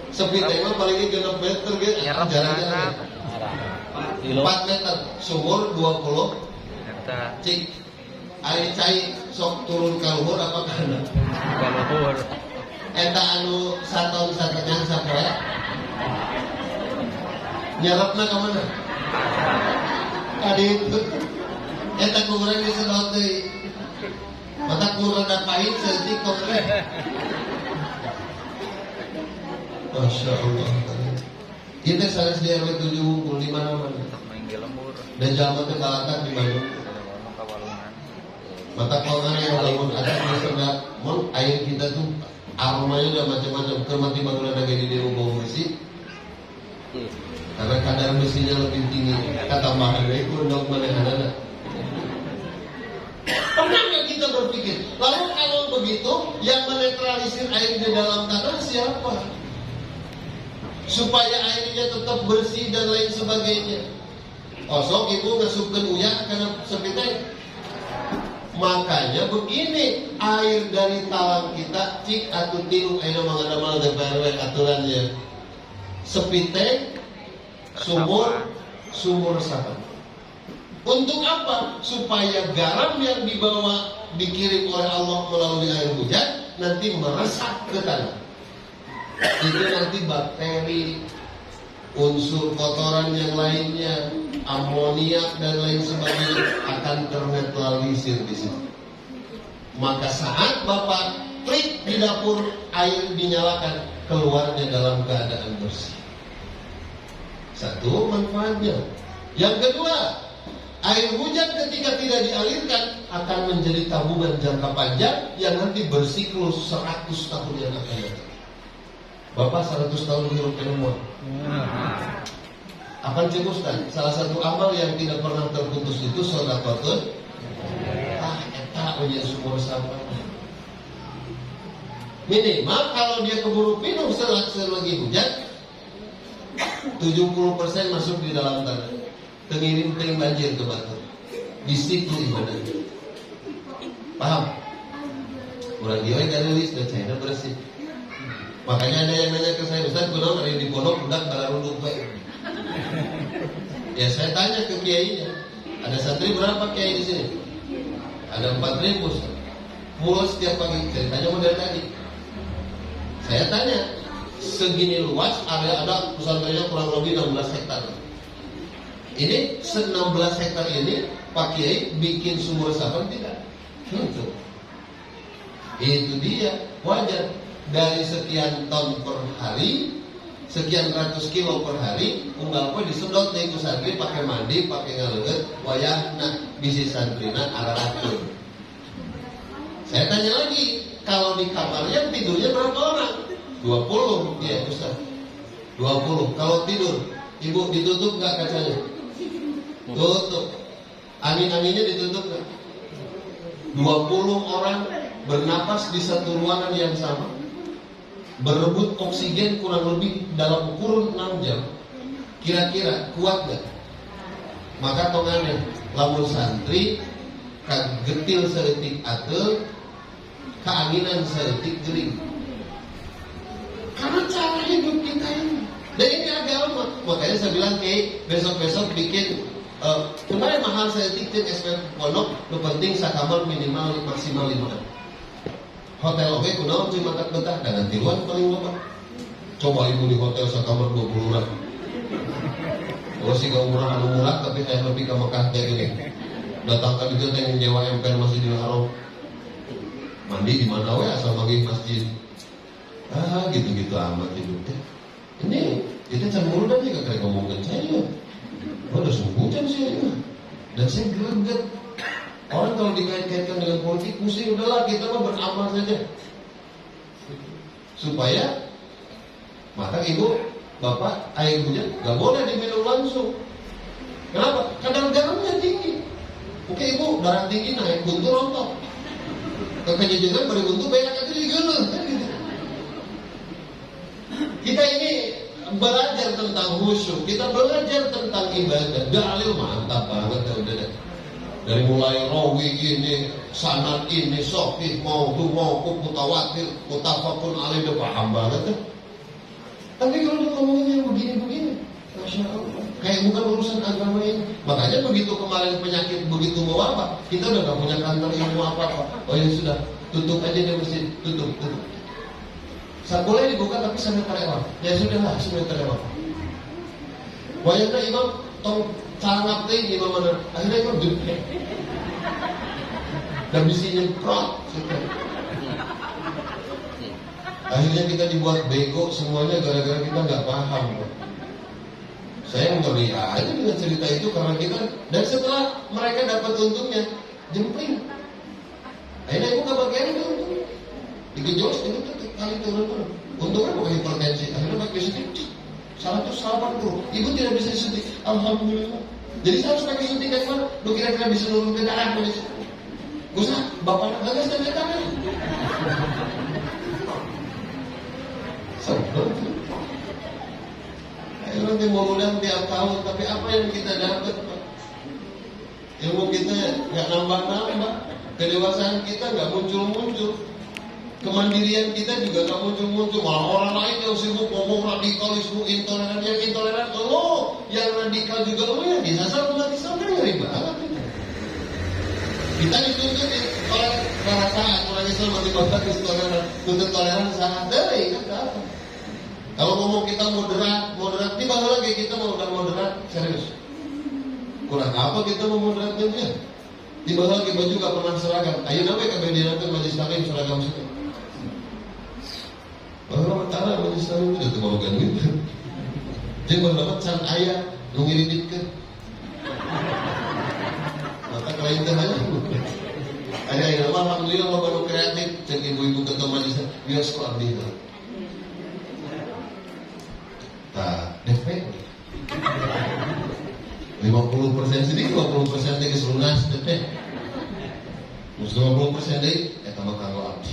sepiteng mah paling 6 meter gitu, jarang-jarang 4 meter, sumur 20 cik air cair sok turun ke luhur apa kana? Ke luhur. Eta anu 1,5 ton sapoe. Nyerapna ka mana? Kadi itu. Eta kurang disedot deui. Mata kurang da pahit setik kok. Masya Allah. Kita sanes di RW 75 namanya. Dan jalan teh balakan di Bandung. Mata kawan yang bangun ada misalnya, mon air kita tuh aromanya udah macam-macam. Kermati bangunan lagi di rumah besi. Karena kadar besinya lebih tinggi. Kata bahan itu untuk mana-mana. Pernah nggak kita berpikir? Lalu kalau begitu, yang menetralisir air di dalam tanah siapa? Supaya airnya tetap bersih dan lain sebagainya. Osok ibu ngesupkan uyah karena sepiteng. Makanya begini, air dari talang kita cik atau tilu ayo mengadamal DPRW aturannya. Sepite, sumur resapan. Untuk apa? Supaya garam yang dikirim oleh Allah melalui air hujan nanti meresap ke tanah. Itu nanti bakteri, unsur kotoran yang lainnya, amoniak dan lain sebagainya akan ternetralisir di situ. Maka saat Bapak klik di dapur, air dinyalakan, keluarnya dalam keadaan bersih. Satu manfaatnya. Yang kedua, air hujan ketika tidak dialirkan akan menjadi tabungan jangka panjang yang nanti bersiklus 100 tahun yang akan datang. Bapak 100 tahun hidup penemuan. Akan cekuskan salah satu amal yang tidak pernah terputus itu sedekahun. Eta punya sumur sampah. Minimal kalau dia keburu minum selagi hujan, 70% masuk di dalam tanah. Tengirim banjir ke batu. Di situ ibadahnya. Paham? Kurang dia gak nulis dan China bersih. Makanya ada yang nanya ke saya, Ustaz, kunaon ada di pondok udah balarunduk bae. Ya saya tanya ke kiainya, ada santri berapa kiai di sini? Ada 4.000. Mulai setiap pagi, ceritanya model tadi. Saya tanya, segini luas area ada pesantrennya kurang lebih 16 hektar. Ini 16 hektar ini Pak Kiai bikin sumur resapan tidak? Itu dia, wajar. Dari sekian ton per hari, sekian ratus kilo per hari, unggal poe disedot deui ku santri pakai mandi, pakai ngaleut, wayahna bisi santrina ararakeun. Saya tanya lagi, kalau di kamarnya tidurnya berapa orang? 20, ya Ustaz. 20. Kalau tidur, Ibu ditutup nggak kacanya? Tutup. Angin-anginnya ditutup nggak? 20 orang bernapas di satu ruangan yang sama, berebut oksigen kurang lebih dalam kurun 6 jam. Kira-kira kuat gak? Maka tongane lamun santri kagetil saeutik ateul, keanginan saeutik gering. Karena cara hidup kita ini. Dan ini agama. Makanya saya bilang besok-besok bikin kemarin mahal saeutik teh SPP pondok, nu penting sakamar minimal maksimal 5. Hotel oke kunaon cuy matak betah dan tiluan paling loba. Coba ibu di hotel sakamar 20 orang. Oh sih gak murah anu murah tapi saya lebih ke Mekah kayak gini. Datang ke dieu teh nyewa emper Masjidil Haram. Mandi di mana we asal magi masjid. Gitu-gitu amat hidup teh. Ini kita can mulu dan juga kayak ngomongin saya. Udah sungguhan sih ya. Dan saya greget. Orang kalau dikait-kaitkan dengan politik, mesti udahlah kita mah beramal saja. Supaya, maka ibu, bapak, air hujan gak boleh diminum langsung. Kenapa? Kadar garamnya tinggi. Oke ibu, darah tinggi naik, buntu rontok. Kekejujuran beri buntu banyak aja digeuleuh. Kita ini belajar tentang khusyuk, kita belajar tentang ibadah. Dalil mantap banget ya udah deh. Dari mulai rawi ini, sanad ini, sahih, maudhu, mauquf, mutawatir, muttafaqun alaih, udah paham banget ya. Tapi kalau ngomongnya begini-begini, Masya Allah, kayak bukan urusan agama ini. Makanya begitu kemarin penyakit begitu mewabah, kita udah gak punya kantor ilmu apa-apa. Oh ya sudah, tutup aja deh masjid, tutup. Boleh dibuka tapi sampai karyawan. Ya sudahlah, sampai karyawan. Wayangnya imam tong sangat tinggi imam mana? Akhirnya imam gede. Dan bisa nyemprot. Akhirnya kita dibuat bego semuanya gara-gara kita nggak paham. Saya ngeri aja dengan cerita itu karena kita. Dan setelah mereka dapat untungnya, jempling. Akhirnya ibu nggak bagian itu untung. Dikejos itu kali turun. Untungnya bukan hipertensi. Akhirnya pakai suntik. 180. Ibu tidak bisa disuntik. Alhamdulillah. Jadi saya harus pakai suntik yang mana? Lu kira-kira bisa nurunkan darah polisi? Gak usah. Bapaknya gagas dan datangnya. Seperti. Ayo nanti mau undang tiap tahun. Tapi apa yang kita dapat? ilmu kita nggak nambah-nambah, kedewasaan kita nggak muncul-muncul, kemandirian kita juga nggak muncul-muncul. Malah orang lain yang sibuk ngomong radikalisme, intoleran, yang intoleran lo, yang radikal juga lo, yang disasar umat Islam kan ngeri banget. Kita dituntut oleh perasaan orang Islam masih bagus toleran, tuntut toleran sangat dari kan apa? Kalau ngomong kita moderat, tiba lagi kita mau udah moderat, serius. Kurang apa kita mau moderatkan dia? Tiba lagi baju gak pernah seragam. Ayo namanya kebenaran majelis taklim seragam situ. Bahwa pertama majelis taklim itu mau ganti. Jadi berdapat can ayah mengirimkan. Maka kalian aja. Ada yang nama alhamdulillah lo baru kreatif. Cek ibu-ibu ketua majelis biar sekolah dia. Nah, DP 50% sedikit, 50% lagi selunas DP. 50% deh, tambah kanggo abdi.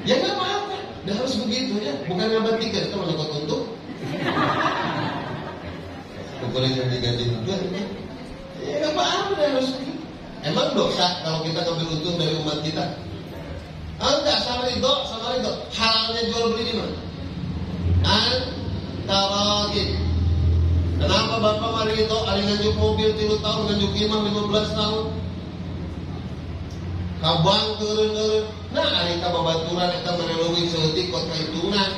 Ya nggak apa-apa, nggak harus begitu ya. Bukan nambah tiket, itu mendapat untuk. Pokoknya ganti juga. Ya nggak apa-apa, nggak harus begitu. Emang dosa kalau kita ngambil untung dari umat kita? Enggak, sama itu. Halalnya jual beli di mana? Taragin. Kenapa Bapak mari itu ada nganjuk mobil 3 tahun, nganjuk imam 15 tahun. Kabang turun. Nah, hari ka babaturan eta mereluwi seutik kot kahitungan.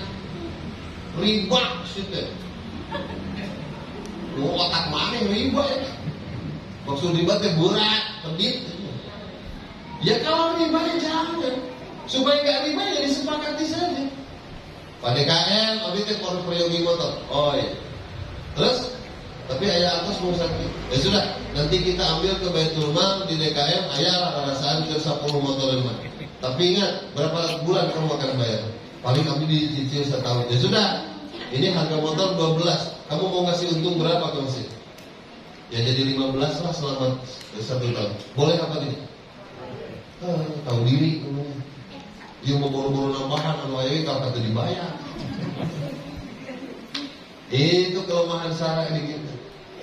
Riba situ. Otak maneh riba ya. Maksud riba teh berat, pedit. Ya kalau riba ya jangan. Supaya enggak riba ya disepakati saja. Pak DKM, abis itu peryogi motor. Oh iya. Terus, tapi ayah atas mau sakit. Ya sudah, nanti kita ambil ke Baitul Mal di DKM. Ayah rasaan ke 10 motor lima. Tapi ingat, berapa bulan kamu akan bayar? Paling kami dicicil setahun. Ya sudah, ini harga motor 12. Kamu mau ngasih untung berapa kamu sih? Ya jadi 15 lah selama 1 tahun. Boleh apa nih? Tahu diri. Dia mau buru-buru nambahan, anu ayeuna kalau kata dibayar. Itu kelemahan syara ini gitu.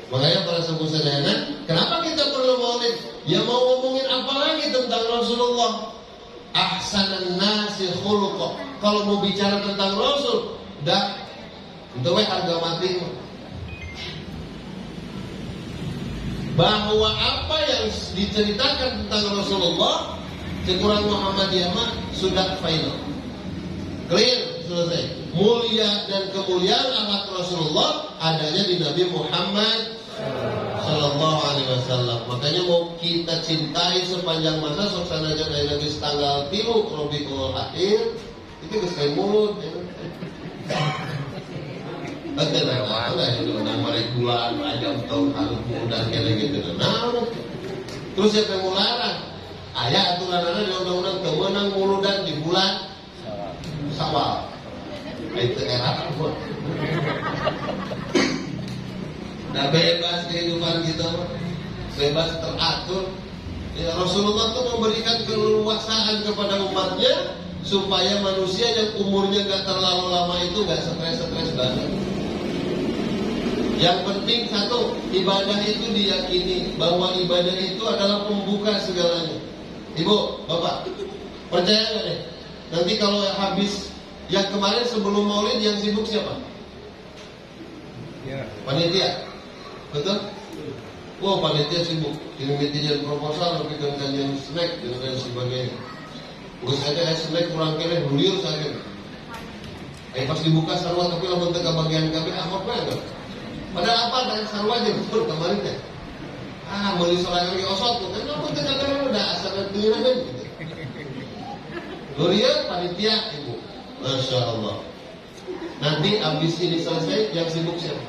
Makanya para sepuh sadayana, kenapa kita perlu maulid? Ya mau ngomongin apa lagi tentang Rasulullah? Ahsanan nasi khuluqa. Kalau mau bicara tentang Rasul, dah itu harga mati. Bahwa apa yang diceritakan tentang Rasulullah sekurang Muhammadiyah mah sudah final, clear, selesai. Mulia dan kemuliaan anak Rasulullah adanya di Nabi Muhammad Sallallahu Alaihi Wasallam. Makanya mau kita cintai sepanjang masa, soksana aja dari Nabi tanggal 3 Rabiul Akhir itu kesekali mulut. Ada itu nama regulan aja tahun harus mudah kayak gitu. Nah, terus siapa yang melarang? Ayah aturan-aturan di undang-undang kemenang muludan di bulan Syawal. Itu era apa? Nah bebas kehidupan kita, bebas teratur. Ya, Rasulullah itu memberikan keleluasaan kepada umatnya supaya manusia yang umurnya nggak terlalu lama itu nggak stres banget. Yang penting satu, ibadah itu diyakini bahwa ibadah itu adalah pembuka segalanya. Ibu, Bapak, percaya nggak nih? Nanti kalau habis yang kemarin sebelum Maulid yang sibuk siapa? Ya. Panitia, betul? Wah, panitia sibuk. Kirim proposal, bikin kajian snack dan lain sebagainya. Terus saya snack kurang kere, bulir saya. Pas dibuka sarwa tapi lamun teka bagian kami apa enggak? Padahal apa dari sarwa aja betul kemarin teh. Beli soal lagi osot tuh, kenapa kita kan udah asal tinggal gitu. Lu lihat panitia ibu, masya Allah. Nanti abis ini selesai, yang sibuk siapa?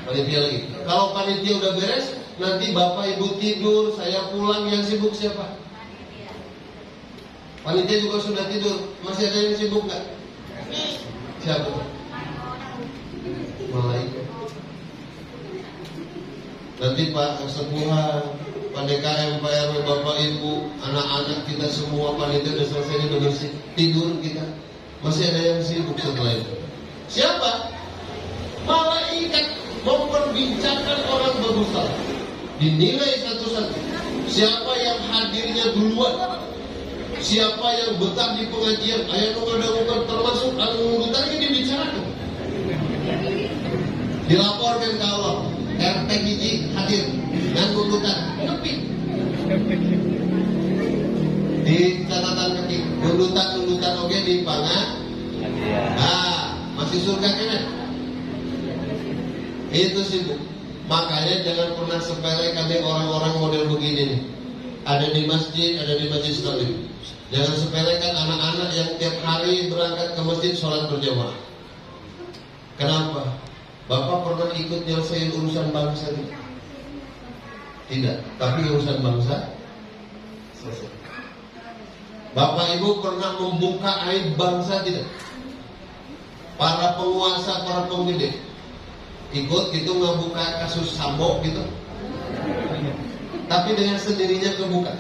Panitia lagi. Kalau panitia udah beres, nanti bapak ibu tidur, saya pulang, yang sibuk siapa? Panitia juga sudah tidur, masih ada yang sibuk nggak? Siapa? Malaikat. Nanti Pak Kesepuhan, Pak DKM, Pak RW, Bapak Ibu, anak-anak kita semua panitia udah selesai udah bersih, tidur kita. Masih ada yang sibuk setelah itu. Siapa? Malaikat memperbincangkan orang berdosa. dinilai satu-satu. Siapa yang hadirnya duluan, siapa yang betah di pengajian, ayat bukan termasuk al-urutan ini dibicarakan, dilaporkan ke Allah. RT Gigi hadir dan urutan ngepi di catatan kaki, urutan oke di pangan. Masih surga kan? Itu sibuk. Makanya jangan pernah sepelekan orang-orang model begini nih. Ada di masjid, ada di majlis taklim. Jangan sepelekan anak-anak yang tiap hari berangkat ke masjid sholat berjamaah. Kenapa? Bapak pernah ikut nyelesain urusan bangsa ini? Tidak, tapi urusan bangsa selesai. Bapak Ibu pernah membuka aib bangsa tidak? Para penguasa, para pemimpin ikut gitu ngebuka kasus Sambo gitu, tapi dengan sendirinya kebuka,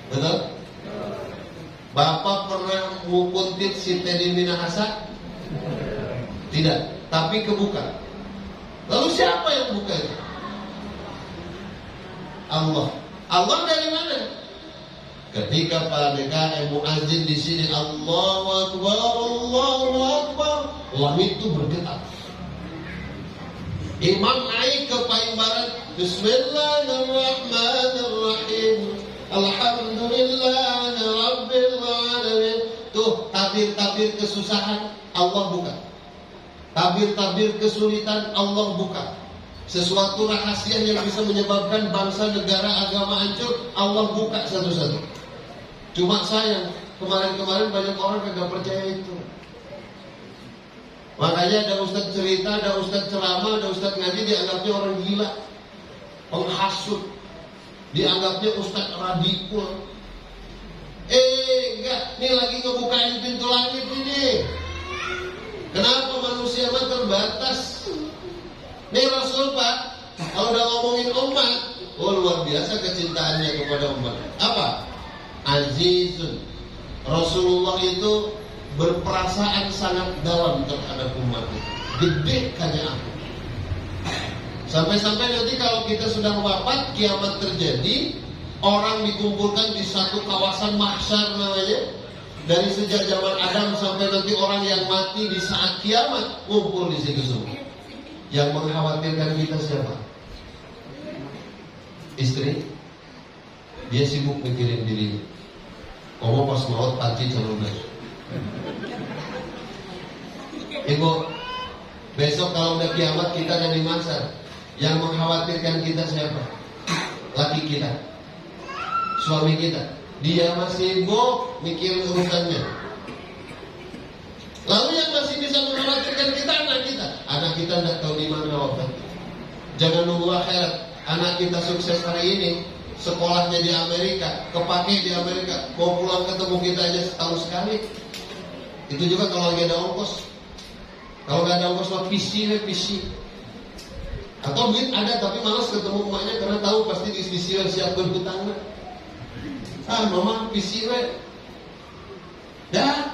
betul? Bapak pernah ngupuntit si Teddy Minahasa? Tidak, tapi kebuka. Lalu siapa yang buka itu? Allah. Allah dari mana? Ketika para DKM muazzin di sini Allahu Akbar, Allahu Akbar, langit itu bergetar. Imam naik ke paimbaran, Bismillahirrahmanirrahim, Alhamdulillah Rabbil Alamin. Tuh tabir-tabir kesusahan Allah buka, tabir-tabir kesulitan Allah buka. Sesuatu rahasia yang bisa menyebabkan bangsa, negara, agama hancur Allah buka satu-satu. Cuma sayang kemarin-kemarin banyak orang kagak percaya itu. Makanya ada ustadz cerita, ada ustadz ceramah, ada ustadz ngaji dianggapnya orang gila, penghasut, dianggapnya ustadz radikal. Enggak, ini lagi ngebukain pintu langit ini. Kenapa manusia mah terbatas? Nih Rasul Pak, kalau udah ngomongin umat, luar biasa kecintaannya kepada umat. Apa? Azizun. Rasulullah itu berperasaan sangat dalam terhadap umat itu. Gede kayaknya aku. Sampai-sampai nanti kalau kita sudah wafat, kiamat terjadi, orang dikumpulkan di satu kawasan mahsyar namanya. Dari sejak zaman Adam sampai nanti orang yang mati di saat kiamat kumpul di situ semua. Yang mengkhawatirkan kita siapa? Istri. Dia sibuk mikirin dirinya. Kamu pas maut panci celugas. Ibu, besok kalau udah kiamat kita ada di mahsyar. Yang mengkhawatirkan kita siapa? Laki kita, suami kita. Dia masih sibuk mikirin urusannya. Lalu yang masih bisa mengkhawatirkan kita anak kita. Anak kita tidak tahu di mana wafat. Jangan nunggu akhirat. Anak kita sukses hari ini, sekolahnya di Amerika, kepake di Amerika, mau pulang ketemu kita aja setahun sekali. Itu juga kalau lagi ada ongkos. Kalau nggak ada ongkos mah PC. Atau duit ada tapi malas ketemu emaknya karena tahu pasti di siap berhutang. Mama PC dah.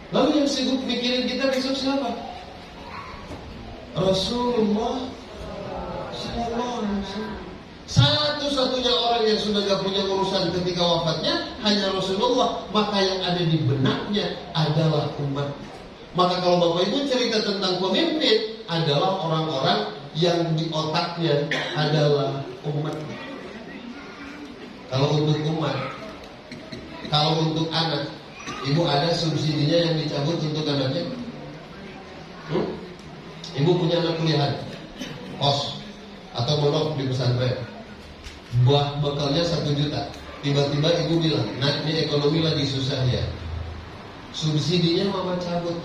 Lalu yang sibuk mikirin kita besok siapa? Rasulullah Sallallahu Alaihi Wasallam. Satu-satunya orang yang sudah gak punya urusan ketika wafatnya hanya Rasulullah. Maka yang ada di benaknya adalah umat. Maka kalau Bapak Ibu cerita tentang pemimpin, adalah orang-orang yang di otaknya adalah umat. Kalau untuk umat, kalau untuk anak, Ibu ada subsidinya yang dicabut untuk anaknya? Ibu punya anak kuliahan, kos atau mondok di pesantren, buah bekalnya 1 juta. Tiba-tiba ibu bilang, nah ini ekonomi lagi susah ya, subsidinya mama cabut,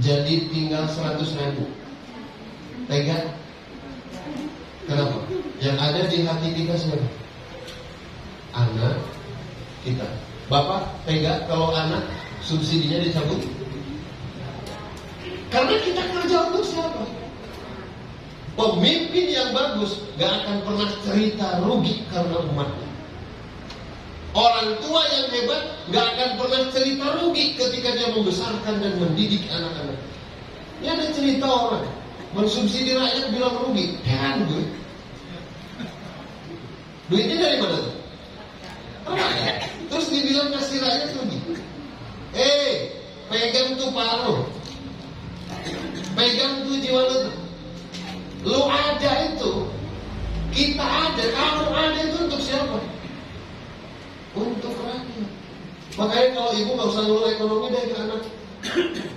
jadi tinggal 100.000. Tega? Kenapa? Yang ada di hati kita siapa? Anak kita. Bapak tega kalau anak subsidinya dicabut? Karena kita kerja untuk siapa? Pemimpin yang bagus gak akan pernah cerita rugi karena umatnya. Orang tua yang hebat gak akan pernah cerita rugi ketika dia membesarkan dan mendidik anak-anak. Ini ada cerita orang mensubsidi rakyat bilang rugi. Heran gue. Duitnya dari mana tuh? Terus dibilang kasih rakyat lagi. Pegang tuh paruh, pegang tuh jiwa lu. Lu ada itu, kita ada, kamu ada itu untuk siapa? Untuk rakyat. Makanya kalau ibu nggak usah ngelola ekonomi dari anak.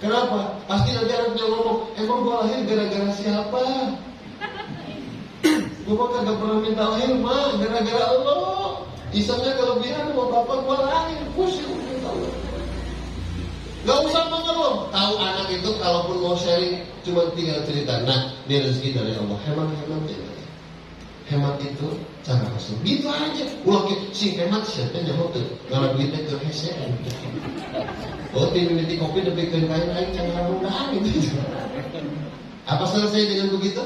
Kenapa? Pasti nanti anaknya ngomong, emang gua lahir gara-gara siapa? Gua kagak pernah minta lahir mah, gara-gara Allah. Isengnya kelebihan mau bapak gua lahir, pusing minta Allah. Gak usah mengeluh. Tahu anak itu kalaupun mau sharing cuma tinggal cerita. Nah, ini rezeki dari Allah. Hemat ya. Hemat itu cara masuk. Gitu aja. Ulah si hemat siapa nyaho tuh. Kalau duitnya ke hesean. Oh, minum kopi lebih ke kain yang mudah gitu. Apa selesai dengan begitu?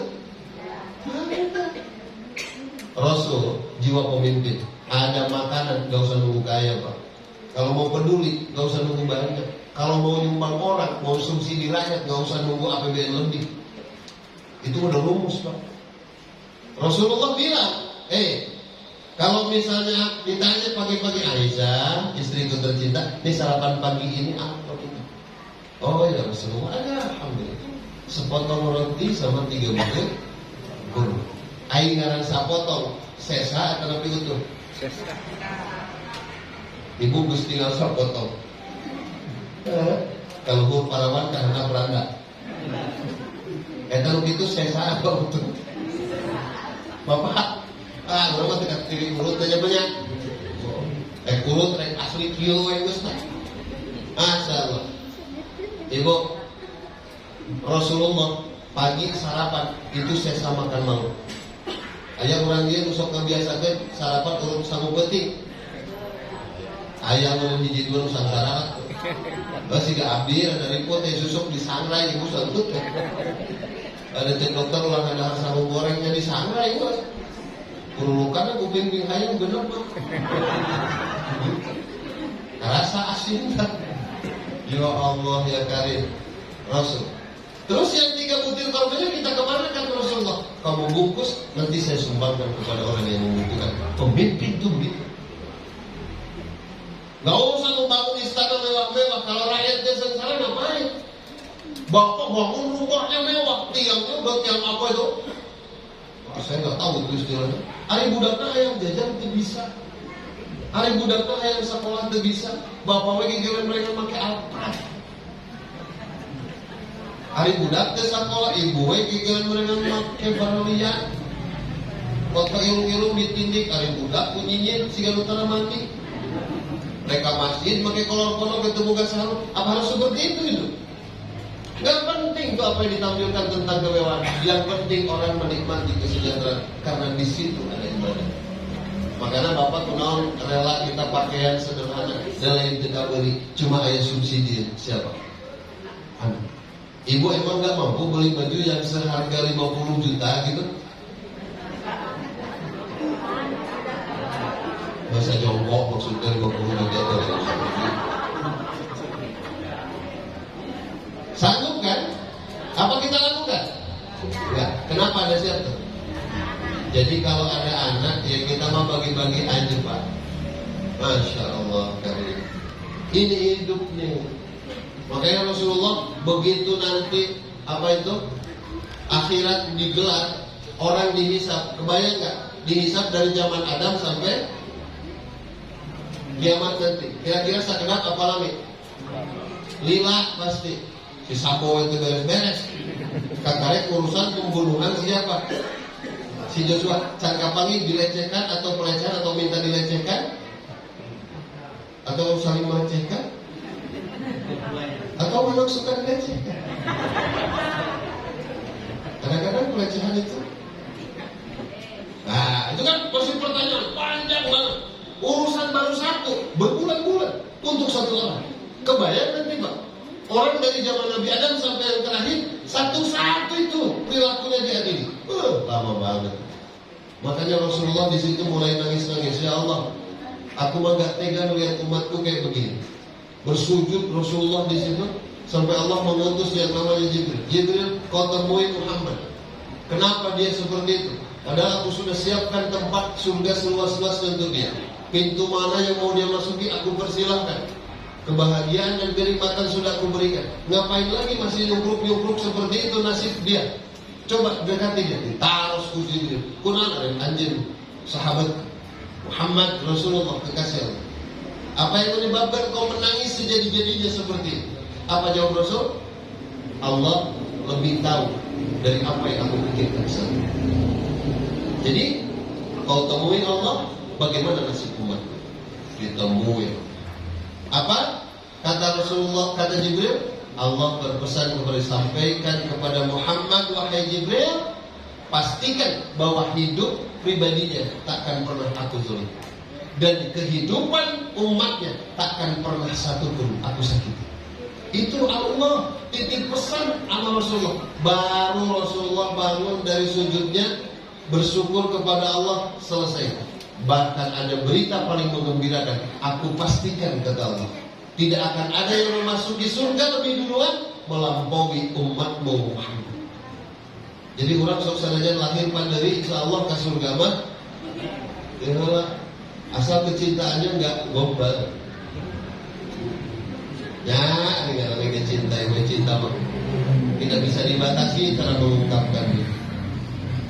Rasul, jiwa pemimpin. Ada makanan, gak usah nunggu kaya, Pak. Kalau mau peduli, gak usah nunggu banyak. Kalau mau nyumbang orang, mau subsidi rakyat, gak usah nunggu APBN lebih. Itu udah rumus, Pak. Rasulullah bilang, kalau misalnya ditanya pagi-pagi, Aisyah, istriku tercinta, ini sarapan pagi ini apa kita? Oh ya Rasulullah, alhamdulillah. Sepotong roti sama 3 butir guru. Aing ngaran sapotong, sesa atau lebih utuh? Sesa. Ibu gus tinggal sapotong. Kalau gue pahlawan karena beranda. Kalau gitu sesa apa utuh? Bapak, berapa tidak pilih urut aja banyak. Urut asli kilo yang besar. Masyaallah. Ibu, Rasulullah pagi sarapan itu sesa makan mau. Ayah orang dia nusok kebiasaan sarapan urut sanggup petik. Ayah orang hiji dua nusang sarapan. Masih gak abdi ada ripot yang susuk di sangrai ibu santut. Ada cek dokter ulang ada sanggup gorengnya di sangrai ibu. Kurulukan aku bimbing hayang bener mah. Rasa asin kan. Ya Allah ya Karim Rasul. Terus yang 3 butir korbannya kita kemana kan Rasulullah? Kamu bungkus, nanti saya sumbangkan kepada orang yang membutuhkan. Pemimpin itu begitu. Gak usah membangun istana mewah-mewah. Kalau rakyatnya sengsara ngapain? Bapak bangun rumahnya mewah, tiangnya buat yang apa itu? Saya nggak tahu itu istilahnya. Hari budaknya yang jajan itu bisa. Hari budaknya yang sekolah itu bisa. Bapak lagi kira mereka pakai apa? Hari budak ke sekolah, ibu kikiran mereka make baralian. Waktu ilung-ilung ditindik, hari budak kunyinya siga utara mati. Mereka masjid pakai kolor-kolor ketemu gak selalu. Apa harus seperti itu gitu? Gak penting tuh apa yang ditampilkan tentang kemewahan. Yang penting orang menikmati kesejahteraan karena di situ ada ibadah. Makanya Bapak kunaon rela kita pakaian sederhana dan lain kita beli cuma ayah subsidi siapa? Anak. Ibu emang gak mampu beli baju yang seharga 50 juta gitu? Bahasa jongkok maksudnya 50 juta dari sanggup kan? Apa kita lakukan? Enggak. Kenapa ada siapa? Jadi kalau ada anak ya kita mau bagi-bagi aja Pak. Masya Allah karim. Ini hidupnya. Makanya Rasulullah begitu nanti apa itu akhirat digelar orang dihisap, kebayang nggak? Dihisap dari zaman Adam sampai kiamat nanti. Kira-kira segenap apa lami? Lila pasti. Si Sambo itu beres-beres. Kakarek urusan pembunuhan siapa? Si Joshua. Cangkapangi dilecehkan atau pelecehan atau minta dilecehkan? Atau saling melecehkan? Atau memang suka dilecehkan? Kadang-kadang pelecehan itu. Nah, itu kan pasti pertanyaan panjang banget. Urusan baru satu, berbulan-bulan untuk satu orang. Kebayang nanti Pak, orang dari zaman Nabi Adam sampai yang terakhir satu-satu itu perilakunya diadili. Lama banget. Makanya Rasulullah di situ mulai nangis-nangis. Ya Allah, aku mah gak tega lihat umatku kayak begini. Bersujud Rasulullah di situ sampai Allah mengutus yang namanya Jibril. Jibril, kau temui Muhammad. Kenapa dia seperti itu? Padahal aku sudah siapkan tempat surga seluas-luasnya untuk dia. Pintu mana yang mau dia masuki, aku persilahkan. Kebahagiaan dan kenikmatan sudah aku berikan. Ngapain lagi masih nyukruk-nyukruk seperti itu nasib dia? Coba dekati dia, ditaruh kursi dia. Kunana dan anjing sahabat Muhammad Rasulullah kekasih Allah. Apa yang menyebabkan kau menangis sejadi-jadinya seperti itu? Apa jawab Rasul? Allah lebih tahu dari apa yang aku pikirkan sendiri. Jadi kau temui Allah, bagaimana nasib umat? Ditemui. Apa? Kata Rasulullah, kata Jibril, Allah berpesan kepada sampaikan kepada Muhammad, wahai Jibril, pastikan bahwa hidup pribadinya takkan pernah aku zalim, dan kehidupan umatnya takkan pernah satu pun aku sakiti. Itu Allah titip pesan sama Rasulullah. Baru Rasulullah bangun dari sujudnya, bersyukur kepada Allah, selesai. Bahkan ada berita paling menggembirakan, aku pastikan kata Allah, tidak akan ada yang memasuki surga lebih duluan melampaui umatmu Muhammad. Jadi orang sok sanajan lahir panderi, insya Allah ke surga mah, ya asal kecintaannya nggak gombal. Ya, dengan orang yang cinta mah tidak bisa dibatasi cara mengungkapkan.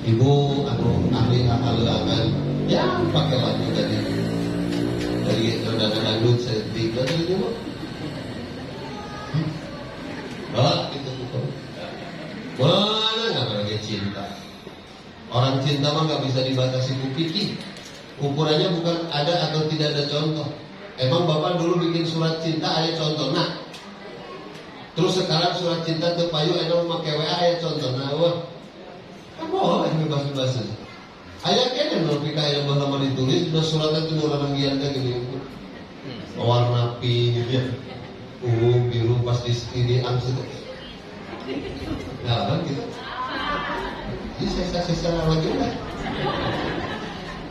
Ibu, aku ahli haluangan, ya pakai lagu tadi dari nada dangdut saya tiga tadi dia mah. Itu bukan. Mana nggak orang cinta? Orang cinta mah nggak bisa dibatasi kupiki. Ukurannya bukan ada atau tidak ada contoh. Emang Bapak dulu bikin surat cinta ada contoh. Nah, terus sekarang surat cinta terpayu ada memakai WA ada contoh. Nah, wah, apa yang bebas-bebas? Ayah kan yang berpikir yang lama ditulis sudah suratnya itu orang giatnya gini, warna pink gitu ya, biru pas di sini angsa. Nah, kan gitu. Ini sisa-sisa lagi lah.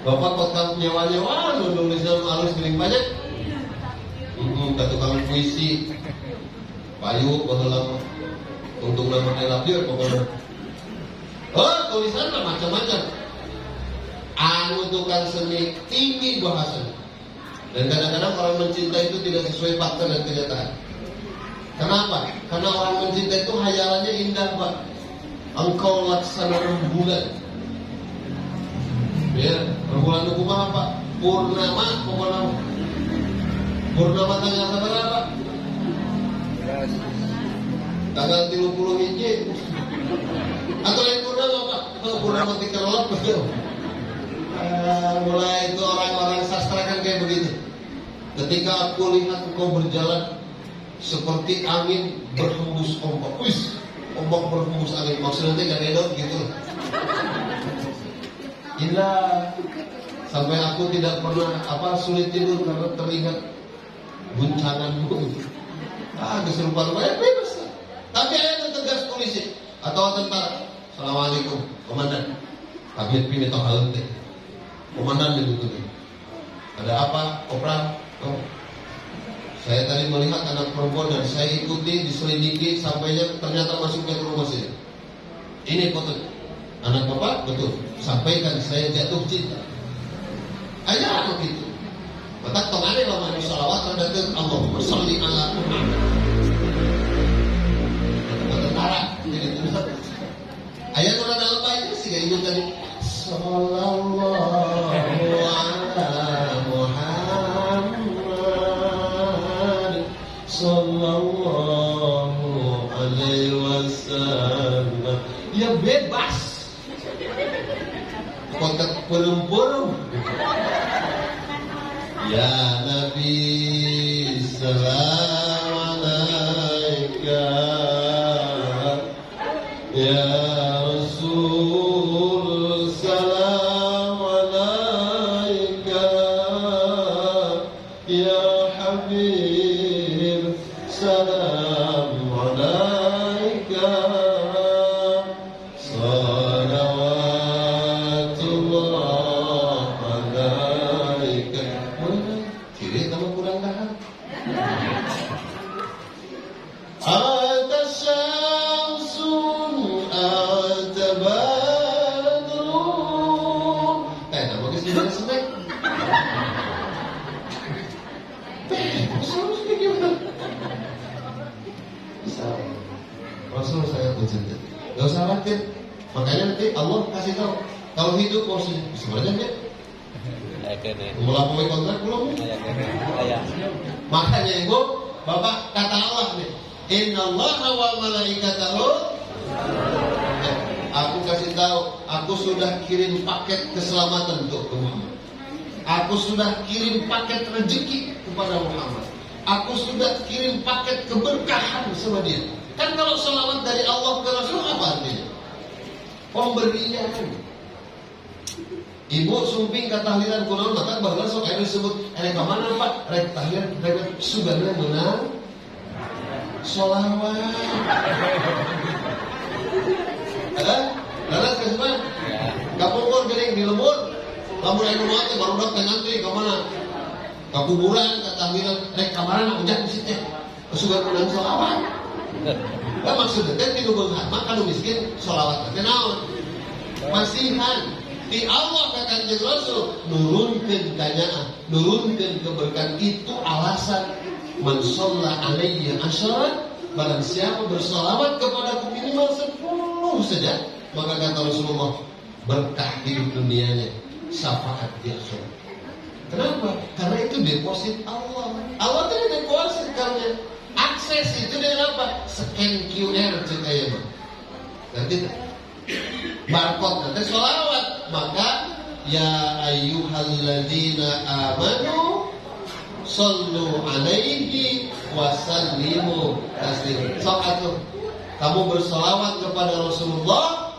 Bapak kota nyewa-nyewa, nulisnya halus paling banyak. Ke tukang puisi, payu, baheula untuk nama I love you pokoknya. Oh, tulisan lah macam-macam. Anu tukang seni tinggi bahasa. Dan kadang-kadang orang mencinta itu tidak sesuai fakta dan kenyataan. Kenapa? Karena orang mencinta itu hayalannya indah, Pak. Engkau laksana rembulan. Ya, rembulan itu apa? Purnama, pokoknya. Purnama tanggal berapa? Tanggal 30 hiji. Atau lain purnama, Pak? Purnama 3 betul. Mulai itu orang-orang sastra kan kayak begitu. Ketika aku lihat engkau berjalan seperti angin berhembus ombak. Wis, ombak berhembus angin. Maksudnya gak redot gitu. Indah. Sampai aku tidak pernah sulit tidur karena teringat guncanganmu itu. Keserupan banyak bebas. Tapi ada yang tegas polisi atau tentara. Assalamualaikum, komandan. Kami pindah tahu teh. Komandan itu. Ada apa, Kopral? Oh. Saya tadi melihat anak perempuan dan saya ikuti, diselidiki sampainya ternyata masuknya ke rumah saya. Ini foto anak bapak, betul. Sampaikan saya jatuh cinta. Aja begitu. Maka tongane lama di salawat terdekat Allahumma sholli ala Muhammad. Tentara jadi tulisan. Ayat orang dalam ayat sih kayak itu tadi. Sallallahu ala Muhammad sallallahu alaihi wasallam. Ya bebas. Kotak pelum-pelum. Ya Nabi salam alaika, ya Rasul salam alaika, ya Habib salam alaika, salawatullah alaika. Kiri kamu kurang tahan. Anta syamsun, anta badrun, nanti Allah kasih tahu. Kalau hidup mau sebenarnya dia melampaui kontrak belum? Makanya ibu, bapak kata Allah nih, Innallaha wa malaikatahu. Aku kasih tahu, aku sudah kirim paket keselamatan untuk Muhammad. Aku sudah kirim paket rezeki kepada Muhammad. Aku sudah kirim paket keberkahan sama dia. Kan kalau selawat dari Allah ke Rasul apa artinya? Pemberian. Ibu sumping ke tahlilan kunaon maka bahwa sok aya disebut ene ka mana Pak? Rek tahlilan rek sugana meunang sholawat. Laras kesuman? Kapungkur geuning di lembur. Lamun aya nu mati baru dak teh nanti ka mana? Ka kuburan, ka tahlilan rek ka mana ujak di situ. Sugana meunang sholawat. Lah maksudnya teh tilu beunghar mah kanu miskin sholawat teh naon? Masihan. Di Allah kata Rasul nurunkan kanyaan, nurunkan keberkahan itu alasan man shalla alayya asyara, barang siapa bersalawat kepadaku minimal 10 saja, maka kata Rasulullah berkah hidup dunianya, syafaat di akhirat. Kenapa? Karena itu deposit Allah. Allah itu deposit karena akses itu dengan apa? Scan QR ceritanya mah. Nanti barcode nanti sholawat, maka ya ayyuhalladzina amanu sallu alaihi wasallimu taslima. Sok atuh kamu bersolawat kepada Rasulullah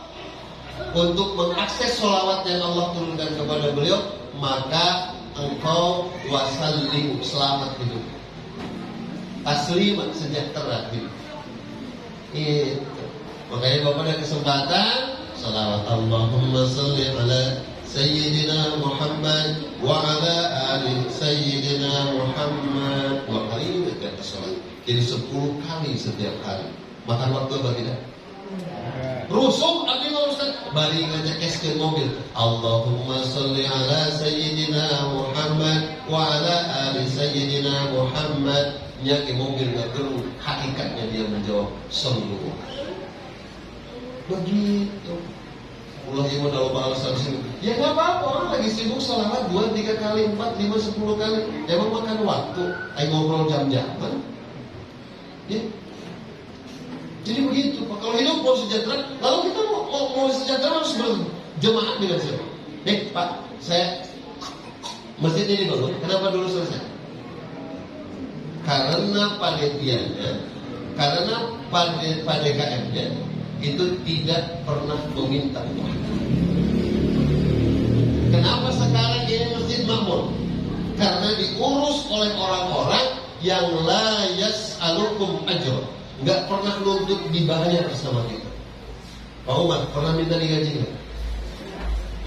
untuk mengakses sholawat yang Allah turunkan kepada beliau, maka engkau wasallimu selamat hidup, taslimat sejahtera hidup. Itu makanya Bapak ada kesempatan salawat Allahumma salli ala Sayyidina Muhammad wa ala ali Sayyidina Muhammad. 2 kali kita salat. Jadi 10 kali setiap hari. Makan waktu apa tidak? Rusuk abdi mah Ustaz bari ngajak mobil. Allahumma salli ala Sayyidina Muhammad wa ala ali Sayyidina Muhammad. Nya ke mobil ngakeun hakikatnya dia menjawab sallu. Begitu. Ulah ieu dalam alasan sibuk. Ya enggak apa-apa, orang lagi sibuk salawat 2, 3 kali, 4, 5, 10 kali. Emang makan waktu, ayo ngobrol jam-jaman. Ya. Jadi begitu, Pak. Kalau hidup mau sejahtera, lalu kita mau sejahtera harus berjemaah dengan siapa? Pak, saya masjid ini bangun. Kenapa dulu selesai? Karena panitianya, karena PDKM-nya itu tidak pernah meminta uang. Kenapa sekarang ini masjid makmur? Karena diurus oleh orang-orang yang la yas'alukum ajr, nggak pernah nuntut dibayar sama kita. Pak Umar pernah minta digaji nggak?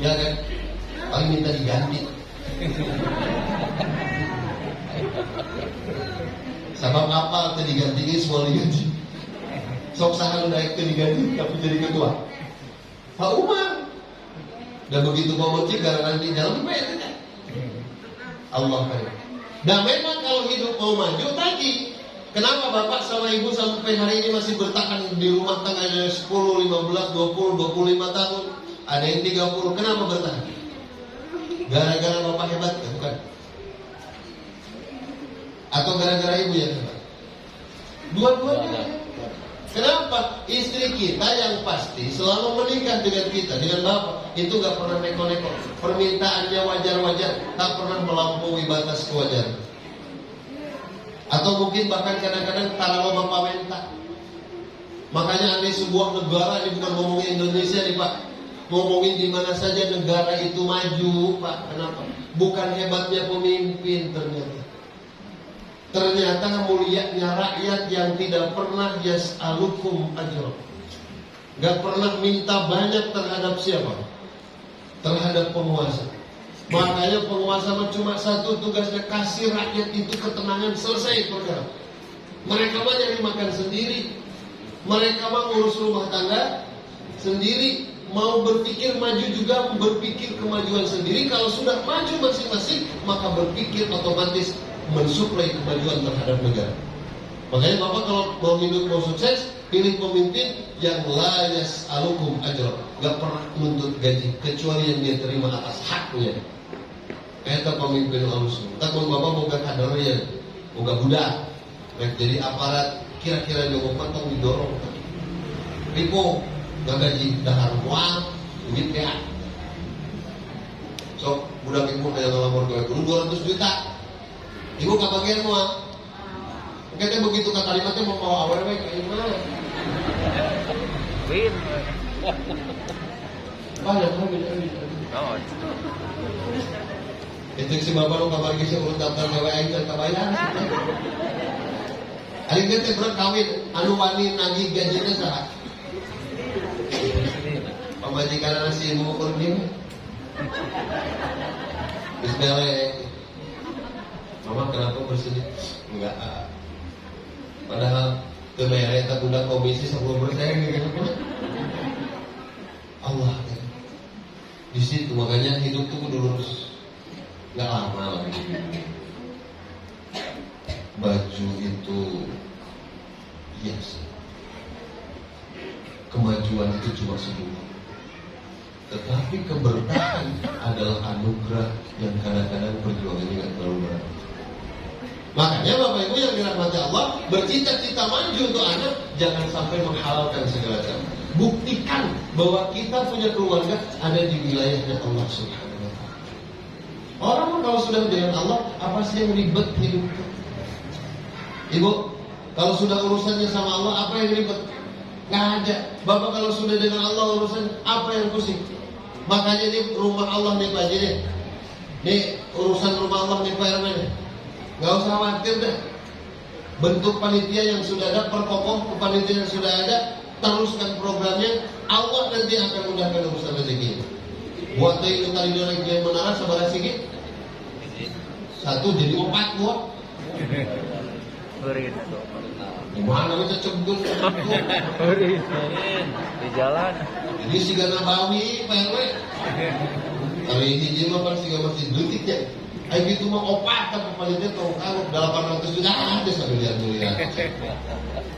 Ya kan? Paling minta diganti. Sabab apa tadi diganti semua digaji? Sok sahan naik ke digaji tapi jadi ketua Pak Umar. Dan begitu mau cik karena di dalam tidak Allah kan. Dan memang kalau hidup mau maju tadi, kenapa bapak sama ibu sampai hari ini masih bertahan di rumah tangganya 10, 15, 20, 25 tahun, ada yang 30, kenapa bertahan? Gara-gara bapak hebat ya, bukan? Atau gara-gara ibu yang hebat? Dua-duanya. Kenapa? Istri kita yang pasti selama menikah dengan kita, dengan bapak, itu gak pernah neko-neko. Permintaannya wajar-wajar, tak pernah melampaui batas kewajaran. Atau mungkin bahkan kadang-kadang taruh bapak minta. Makanya ada sebuah negara, ini bukan ngomongin Indonesia nih Pak, ngomongin di mana saja negara itu maju Pak. Kenapa? Bukan hebatnya pemimpin ternyata. Ternyata mulianya rakyat yang tidak pernah yas'alukum ajra. Gak pernah minta banyak terhadap siapa? Terhadap penguasa. Makanya penguasa cuma satu tugasnya, kasih rakyat itu ketenangan, selesai perkara. Mereka mah nyari makan sendiri, mereka mah ngurus rumah tangga sendiri, mau berpikir maju juga berpikir kemajuan sendiri. Kalau sudah maju masing-masing, maka berpikir otomatis mensuplai kemajuan terhadap negara. Makanya Bapak kalau mau hidup mau sukses, pilih pemimpin yang la yas'alukum ajra, gak pernah menuntut gaji kecuali yang dia terima atas haknya. Eta pemimpin halus. Takun bapak boga kadernya, boga budak, jadi aparat kira-kira yang potong didorong. Ripo gak gaji dahar mual, duit ya. So budak ibu kayak ngelamar gue 200 juta, ibu kebagian mual. Kayaknya begitu kata kalimatnya mau bawa awalnya kayak gimana? Banyak. Itu si bapak lu kabar kisah urut daftar KWN dan kabayan. Hari ini teh berat kawin, anu wani nagih gajinya saha? Pemajikan nasi mau kurang. Bismillah. Mama kenapa bersedih? Enggak. Padahal kemeret tak udah komisi 10% gitu. Allah kan. Di situ makanya hidup tuh kudu lurus. Enggak lama lagi. Baju itu yes. Kemajuan itu cuma sebuah. Tetapi keberkahan adalah anugerah yang kadang-kadang perjuangannya nggak terlalu berat. Makanya Bapak Ibu yang dirahmati Allah, bercita-cita maju untuk anak, jangan sampai menghalalkan segala cara. Buktikan bahwa kita punya keluarga ada di wilayahnya Allah Subhanahu wa Ta'ala. Orang kalau sudah dengan Allah, apa sih yang ribet hidupnya? Ibu, kalau sudah urusannya sama Allah, apa yang ribet? Nggak ada. Bapak kalau sudah dengan Allah urusannya, apa yang pusing? Makanya ini rumah Allah nih Pak Haji nih. Nih urusan rumah Allah nih Pak Herman nih. Gak usah khawatir deh. Bentuk panitia yang sudah ada, perkokoh panitia yang sudah ada, teruskan programnya. Allah nanti akan mudahkan urusan rezeki. Buat itu tadi dari yang menara sabar sikit. 1 jadi 4 buat. Gimana bisa cembur? Di jalan. Jadi si gana bawi, Pak RW. Kali hiji mah kan si gana masih dutik ya. Ayo gitu mah opat tapi palingnya tahu kan 800 juta ada miliar.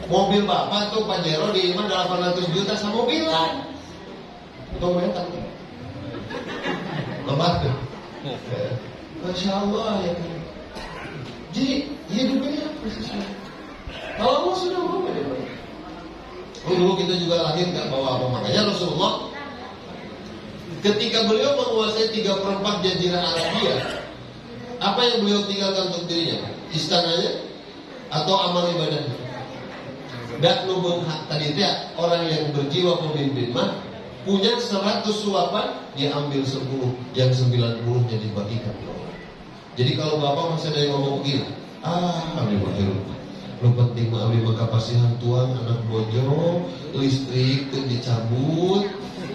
Mobil bapak tuh Pajero di Iman 800 juta sama mobilan. Itu mereka tuh. Lebat tuh. Masya Allah ya. Jadi hidupnya persisnya. Kalau Allah sudah mau ya. Dulu kita juga lahir nggak bawa apa, makanya Rasulullah ketika beliau menguasai 3/4 Jazirah Arabia, apa yang beliau tinggalkan untuk dirinya? Istananya atau amal ibadahnya? Dan nubung tadi itu ya, orang yang berjiwa pemimpin mah punya 100 suapan, dia ambil 10, yang 90-nya dibagikan ke orang. Jadi kalau bapak masih ada yang ngomong begini, abdi mah lu penting mah abdi mah kapasihan tuang anak bojo, listrik tuh dicabut,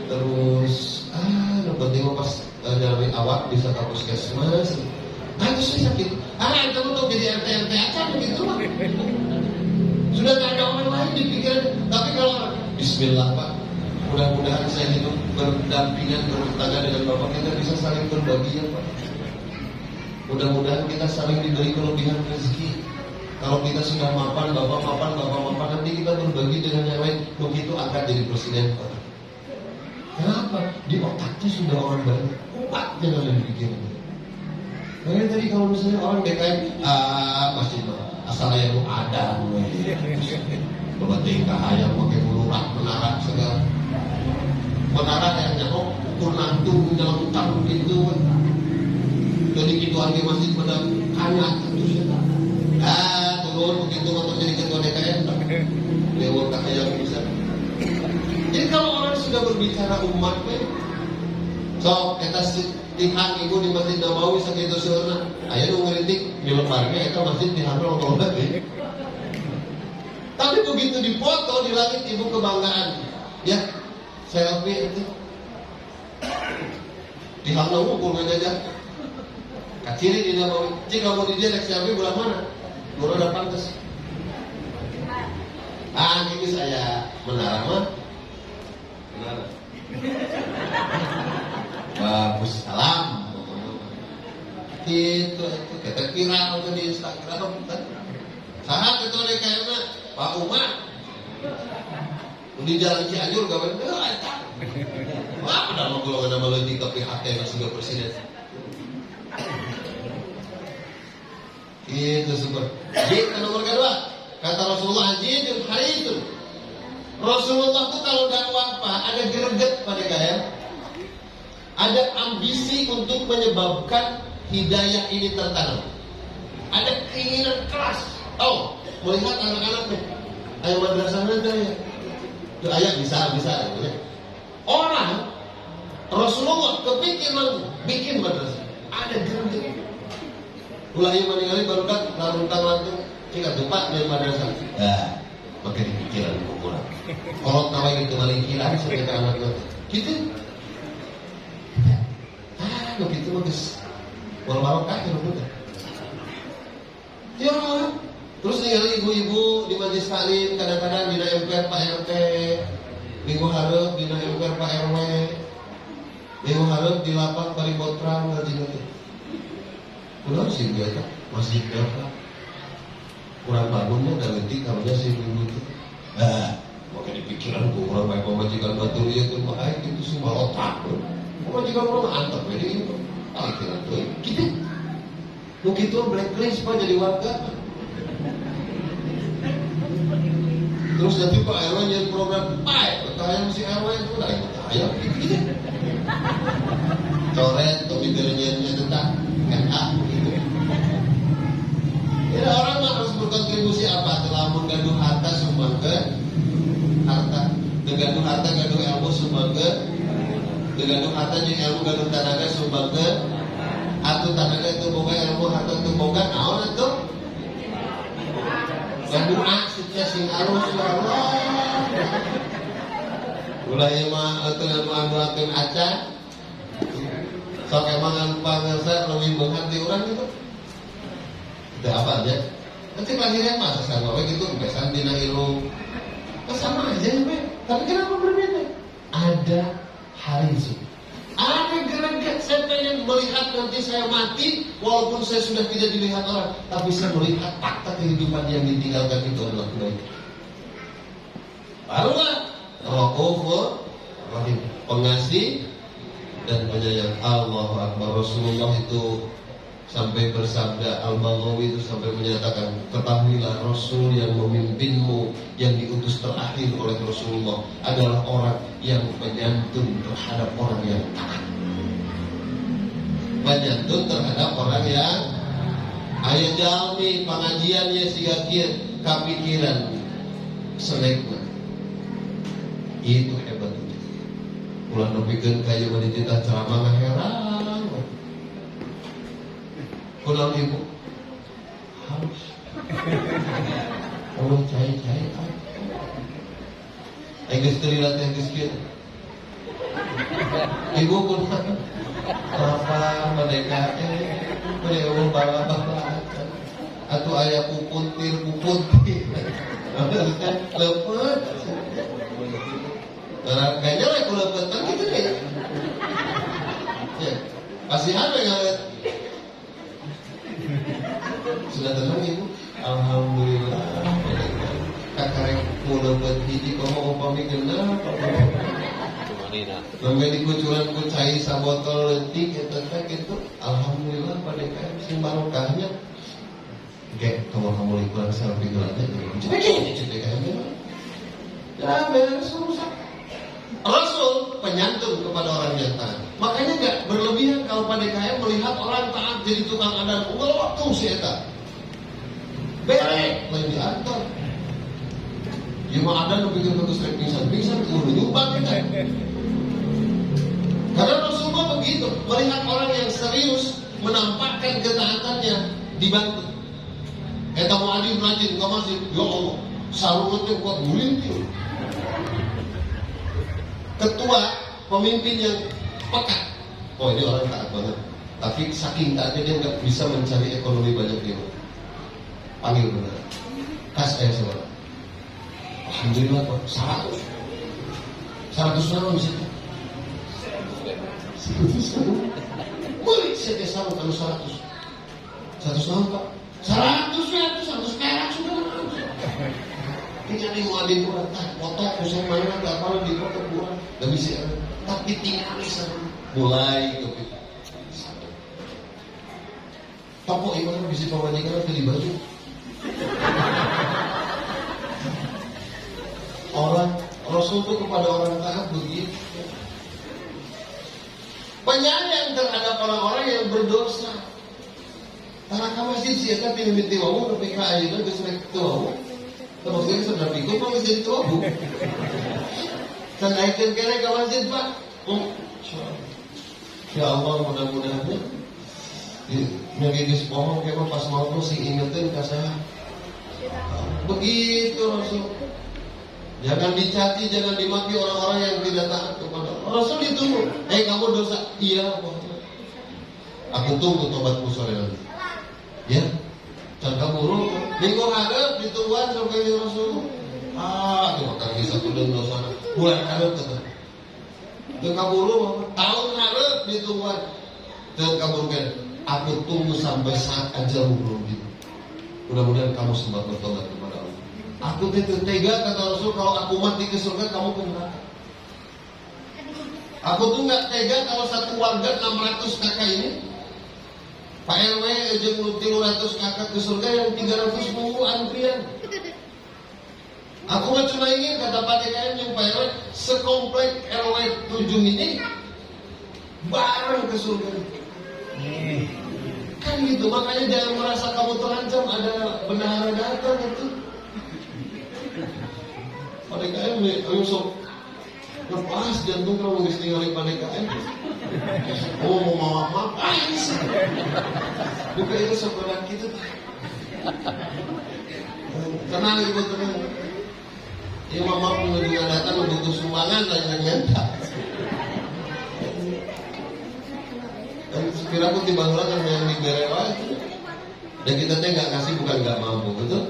terus lu penting mah pas nyari awak bisa ke puskesmas. Itu saya sakit. Itu tuh jadi RT aja begitu mah. Sudah tak ada orang lain di pikiran. Tapi kalau Bismillah Pak, mudah-mudahan saya hidup berdampingan bertetangga dengan Bapak, kita bisa saling berbagi ya Pak. Mudah-mudahan kita saling diberi kelebihan rezeki. Kalau kita sudah mapan, Bapak mapan, nanti kita berbagi dengan yang lain. Begitu angkat jadi presiden Pak. Kenapa? Di otaknya sudah orang banyak. Kuat jangan yang dipikirin. Makanya tadi kalau misalnya orang DKM, pasti asal ayah lu ada, coba tingkah ayah pakai mulurak, menara segala, menara yang nyamuk, ukur nantung dalam utang gitu, jadi gitu harga masjid pada kaya terus ya, turun begitu atau jadi ketua DKM, lewat kata yang bisa. Jadi kalau orang sudah berbicara umatnya, so kita tihang ibu di Masjid Nabawi sakitu seueurna aya nu ngeritik di lembarnya eta masjid dihandal loba deui. Tapi begitu dipoto di langit ibu kebanggaan. Ya, selfie itu. Dihandal ukur ngajak. Kaciri di Nabawi. Jika mau dijelek selfie bulan mana? Guru udah pantas. Ini saya menara mah. Menara. Bagus salam itu kita viral di Instagram kan saat itu oleh karena Pak Umar di jalan Cianjur gawe eta. Apa nama golongan nama leutik ke PHT masih presiden. Itu super. Jid nomor kedua, kata Rasulullah jidul harisun. Rasulullah tuh kalau dakwah ada greget pada kaya. Ada ambisi untuk menyebabkan hidayah ini tertanam. Ada keinginan keras. Oh, melihat anak-anaknya. Ayo madrasah nanti ya. Tuh ayah bisa. Ya. Orang Rasulullah kepikiran bikin madrasah. Ada greget. Ulah yang meninggali baru kan laruntang-lantung jika tempat di madrasah. Nah, pakai dipikiran kurang. Kalau tahu itu maling hilang sebagai anak-anak. Gitu. Begitu bagus. Barokah ya betul. Ya, terus ningali ibu-ibu di majelis taklim kadang-kadang dina MPR Pak RT, minggu hareup dina MPR Pak RW, minggu hareup di lapak Paribotran ngaji nanti. Udah sih biasa masih berapa? Kurang bangunnya dan nanti kamunya si ibu itu. Nah, makanya dipikiran gue kurang baik pemajikan batu ya tuh baik itu semua otak. Pemajikan orang antep jadi itu. Kira tuh gitu. Mungkin tuh blacklist pak jadi warga. Terus nanti Pak RW jadi program baik. Pertanyaan si RW itu udah ikut ayo gitu. Coret untuk videonya tentang NA gitu. Ya orang mah harus berkontribusi apa? Telah menggaduh harta sumbang ke harta. Gaduh harta gaduh ilmu sumbang ke. Gaduh harta jeung ilmu gaduh tenaga sumbang ke. Atuh tenaga itu boga ilmu harta itu boga naon atuh? Gaduh sukses sing alus ya Allah. Ulah ieu mah atuh anu angguakeun acan. Sok emang anu pangersa leuwih beunghar di urang gitu. Teu apa aja. Nanti lahirnya mah sama we gitu besan dina ilmu. Sama aja we. Tapi kenapa berbeda? Ada harisu. Ada greget, saya pengen melihat nanti saya mati walaupun saya sudah tidak dilihat orang, tapi saya melihat fakta kehidupan yang ditinggalkan itu adalah kebaikan. Barulah Raufur Rahim, pengasih dan penyayang. Allahu Akbar. Rasulullah itu sampai bersabda, Al-Baghawi itu sampai menyatakan, ketahuilah Rasul yang memimpinmu, yang diutus terakhir oleh Rasulullah adalah orang yang penyantun terhadap orang yang taat. Penyantun terhadap orang yang aya jalmi pengajiannya siga kieu kapikiran selekna. Itu hebat itu. Ulah nepikeun kayu menitita ceramah heran. Pulang ibu haus. Allah cai-cai. Geus teu dilatih geus kieu. Ibu pun apa merdeka bade umum bala-bala. Atuh aya pupuntir. Leupet. Kayaknya lah kalau leupet gitu deh. Ya, kasihan banget. Sudah tenang ibu? Alhamdulillah. Kakarek mula buat hiji komo upami genep. Sampai dikucuran kucai sabotol letik gitu. Alhamdulillah pada kayak sing barokahnya. Oke, kamu kurang selfie gelatnya. Coba kayaknya. Ya beres rusak. Rasul penyantun kepada orang yang taat. Makanya gak berlebihan kalau pada kaya melihat orang taat jadi tukang adan. Waktu si eta berek lain diantar. Ya mah adan bikin bagus rek pingsan nyumbang kan. Karena Rasulullah begitu, melihat orang yang serius menampakkan ketaatannya dibantu. Eta mau adi rajin ke masjid, ya Allah, sarungnya kuat gulintir. Ketua pemimpin yang pekat, oh ini orang taat banget. Tapi saking taatnya dia nggak bisa mencari ekonomi banyak dia. Panggil benar, kas saya saudara. Alhamdulillah kok 100 nama bisa. 100 nama, boleh saya sama kalau 100 nama pak. 100 perak sudah. Ini ada yang mau ada kurang, foto kusung mainan gak apa di foto kurang, gak bisa. Tapi tinggal sana, mulai ke Papo iman bisa pemajikan beli baju. Orang Rasul itu kepada orang taat begitu. Penyayang terhadap orang-orang yang berdosa. Karena kamu sih siapa yang minta wawu, tapi kaya itu besar itu. Terus dia sudah pikir kok masjid itu wawu. Dan naikkan kira ke masjid Pak. Ya Allah mudah-mudahan. Ngegigis pohon kayak pas mau sih ingetin ke saya. Begitu Rasul. Jangan dicaci, jangan dimaki orang-orang yang tidak taat kepada Allah. Rasul ditunggu. Kamu dosa. Iya. Aku tunggu tobatmu sore nanti. Ya. Dan kamu minggu hadap ditungguan sampai Rasul. Cuma kan bisa tudung dosa. Bulan hadap tetap. Dan kamu tahun hadap ditungguan. Dan kamu aku tunggu sampai saat ajalmu belum tiba. Mudah-mudahan kamu sempat bertobat kepada Allah. Aku tidak tega kata Rasul kalau aku mati ke surga kamu ke neraka. Aku tuh nggak tega kalau satu warga 600 kakak ini Pak RW jeung 300 kakak ke surga yang 300 nunggu antrian. Aku mah cuma ingin kata Pak DKM yang Pak RW sekomplek RW 7 ini bareng ke surga. Kan gitu, makanya jangan merasa kamu terancam ada bendahara datang itu. Pada KM ayo sok lepas jantung kamu mesti ngali pada KM. Oh mau maaf bukan itu saudara kita. Tenang ibu tenang. Ya mama pengunjung datang untuk sumbangan dan yang nyata. Dan sekira aku tiba orang yang diberewa itu. Dan kita teh nggak kasih bukan nggak mampu, betul?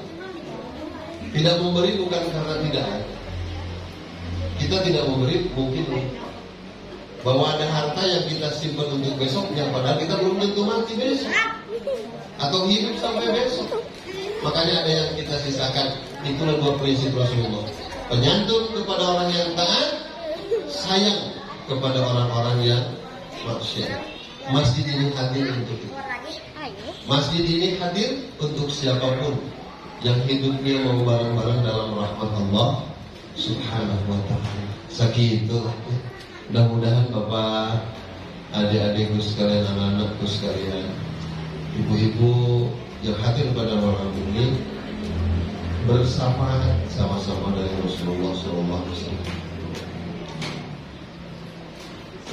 Tidak memberi bukan karena tidak. Kita tidak memberi mungkin bahwa ada harta yang kita simpan untuk besoknya, padahal kita belum tentu mati besok atau hidup sampai besok. Makanya ada yang kita sisakan. Itulah dua prinsip Rasulullah: penyantun kepada orang yang taat, sayang kepada orang-orang yang maksiat. Masjid ini hadir untuk itu. Masjid ini hadir untuk siapapun yang hidupnya mau bareng-bareng dalam rahmat Allah Subhanahu wa ta'ala. Sakitu. Mudah-mudahan Bapak, adik-adikku sekalian, anak-anakku sekalian, ibu-ibu yang hadir pada malam ini bersama sama-sama dari Rasulullah SAW.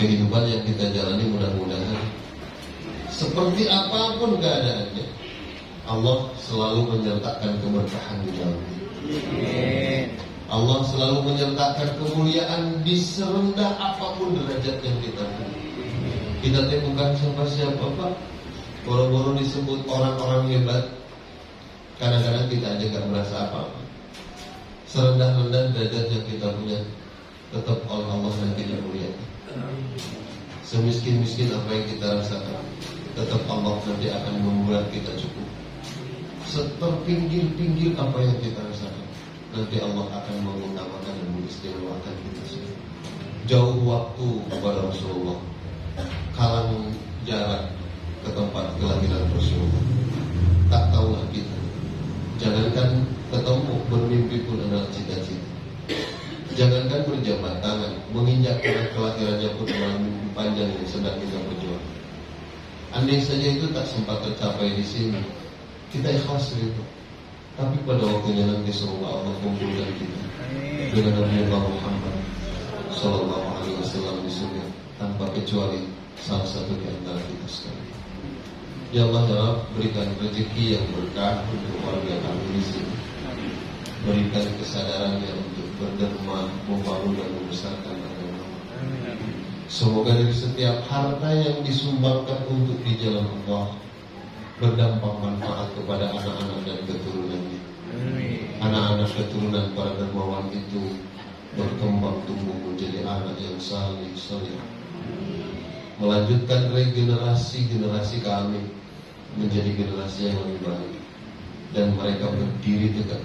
Kehidupan yang kita jalani mudah-mudahan seperti apapun keadaannya, Allah selalu menyertakan keberkahan di dalamnya. Allah selalu menyertakan kemuliaan di serendah apapun derajat yang kita punya. Kita bukan siapa-siapa Pak. Boro-boro disebut orang-orang hebat, kadang-kadang kita aja gak merasa apa-apa. Serendah-rendah derajat yang kita punya, tetap oleh Allah yang kita muliakan. Semiskin-miskin apa yang kita rasakan, tetap Allah nanti akan membuat kita cukup. Seterpinggir-pinggir apa yang kita rasakan, nanti Allah akan mengutamakan dan mengistimewakan kita semua. Jauh waktu kepada Rasulullah, kalang jarak ke tempat kelahiran Rasulullah. Tak tahulah kita. Jangankan ketemu, bermimpi pun adalah cita-cita. Jangankan berjabat tangan, menginjak kelahirannya pun adalah mimpi panjang yang sedang kita berjuang. Andai saja itu tak sempat tercapai di sini, kita ikhlas itu. Tapi pada waktunya nanti semoga Allah kumpulkan kita dengan Nabi Muhammad Sallallahu Alaihi Wasallam di surga tanpa kecuali salah satu di antara kita sekalian. Ya Allah, ya Rabb, berikan rezeki yang berkah untuk warga kami di sini. Berikan kesadarannya untuk berderma, membangun dan membesarkan agama. Semoga dari setiap harta yang disumbangkan untuk di jalan Allah berdampak manfaat kepada anak-anak dan keturunannya. Anak-anak keturunan para dermawan itu berkembang tumbuh menjadi anak yang saleh, melanjutkan regenerasi kami menjadi generasi yang lebih baik, dan mereka berdiri tegak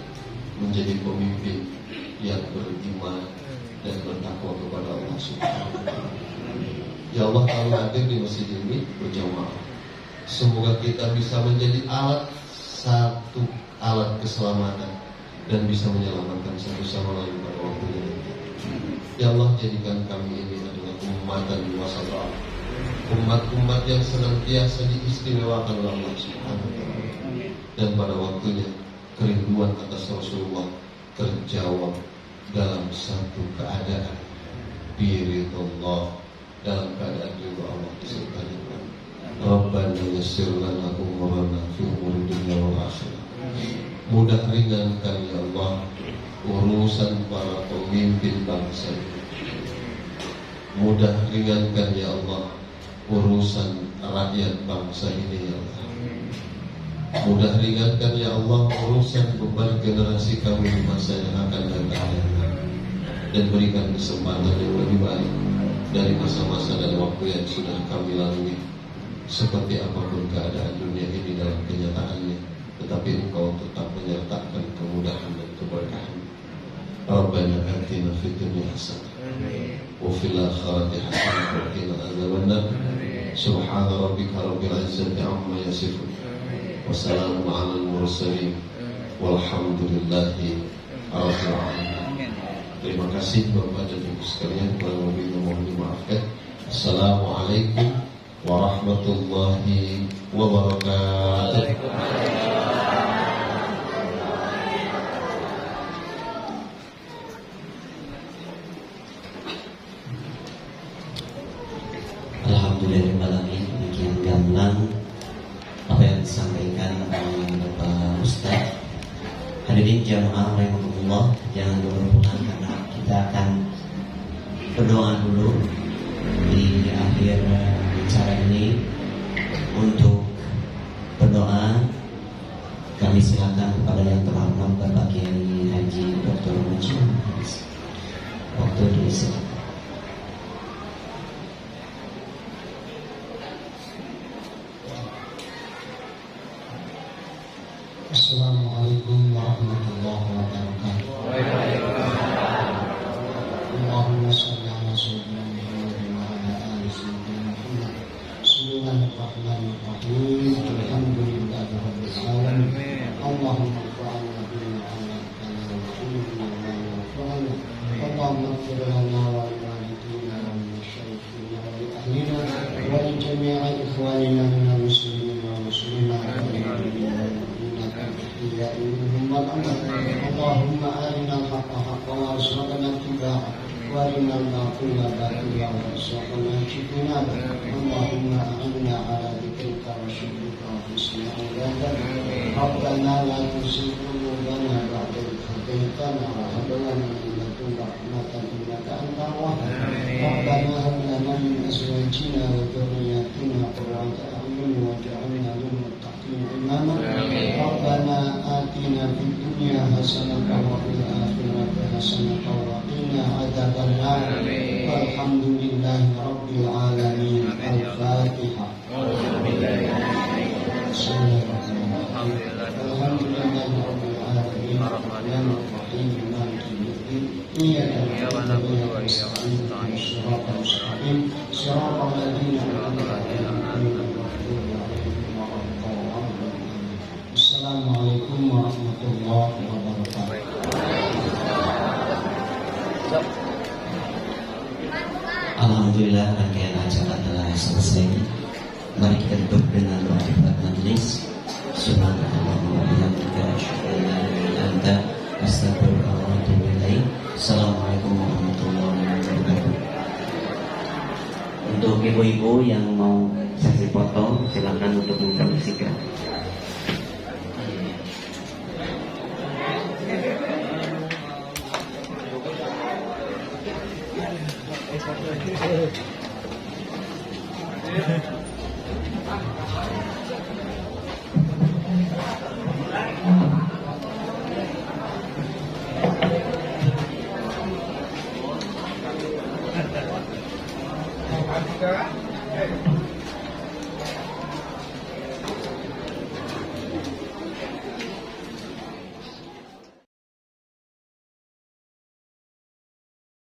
menjadi pemimpin yang beriman dan bertakwa kepada Allah Subhanahu wa Ta'ala. Ya Allah, kami hadir di masjid ini berjamaah. Semoga kita bisa menjadi satu alat keselamatan dan bisa menyelamatkan satu sama lain pada waktunya nanti. Ya Allah, jadikan kami ini adalah ummatan wasatah, umat-umat yang senantiasa diistimewakan oleh Allah Subhanahu wa Ta'ala. Dan pada waktunya kerinduan atas Rasulullah terjawab dalam satu keadaan biridullah, dalam keadaan ridho Allah disertai Rabbana yassir lana umurana fi umuri dunya wal akhirah. Mudah ringankan ya Allah urusan para pemimpin bangsa ini. Mudah ringankan ya Allah urusan rakyat bangsa ini ya Allah. Mudah ringankan ya Allah urusan beban generasi kami di masa yang akan datang, dan berikan kesempatan yang lebih baik dari masa-masa dan waktu yang sudah kami lalui. Seperti apapun keadaan dunia ini dalam kenyataannya, tetapi Engkau tetap menyertakan kemudahan dan keberkahan. Rabbana atina fid dunya hasanah wa fil akhirati hasanah wa qina adzabannar. Subhana rabbika rabbil izzati amma yasifun wa salamun 'alal mursalin walhamdulillahi rabbil alamin. Terima kasih Bapak dan Ibu sekalian, kurang lebih mohon dimaafkan. Assalamualaikum warahmatullahi wabarakatuh. Alhamdulillahirrahmanirrahim. Demikian gamblang apa yang disampaikan oleh Bapak Ustaz. Hadirin jamaah rahimakumullah, jangan dulu pulang karena kita akan berdoa dulu di akhir acara ini. Untuk berdoa kami silakan kepada yang terhormat Bapak Kiai Haji Dr. Muji. Waktu diisikan. Assalamualaikum warahmatullahi wabarakatuh. Allahumma shalli ala sayyidina Muhammad wa ala ali sayyidina Muhammad. Bismillahirrahmanirrahim. Alhamdulillahi rabbil alamin. Allahumma fa'alna bima 'allamtana wa 'allimna ma yanfa'una. Allahumma ighfir lana wa li walidina wa li shaykhina wa li ahlina wa li jami'i ikhwanina minal muslimin wal muslimat wal mu'minina اللهم أرنا الحق حقا وارزقنا اتباعه وأرنا الباطل باطلا وارزقنا اجتنابه. اللهم أعنا على ذكرك وشكرك وحسن عبادتك. ربنا لا تزغ قلوبنا بعد إذ هديتنا وهب لنا من لدنك رحمة إنك أنت الوهاب. ربنا هب لنا من أزواجنا وذرياتنا قرة أعين واجعلنا للمتقين إماما. ربنا آتنا في الدنيا حسنة وفي الآخرة حسنة وقنا عذاب النار. والحمد لله رب العالمين. الفاتحة. بسم الله الرحمن الرحيم. الحمد لله رب العالمين الرحمن الرحيم مالك يوم الدين. إياك نعبد وإياك نستعين اهدنا الصراط المستقيم صراط الذين أنعمت عليهم غير المغضوب عليهم ولا الضالين. Assalamualaikum warahmatullahi wabarakatuh. Alhamdulillah, rangkaian acara telah selesai. Mari kita tutup dengan doa kifayah majelis. Subhanallah wa bihamdika asyhadu an la ilaha illa anta astaghfiruka wa atubu ilaik. Assalamualaikum warahmatullahi wabarakatuh. Untuk ibu-ibu yang mau sesi foto, silakan untuk mempersiapkan. Terima kasih.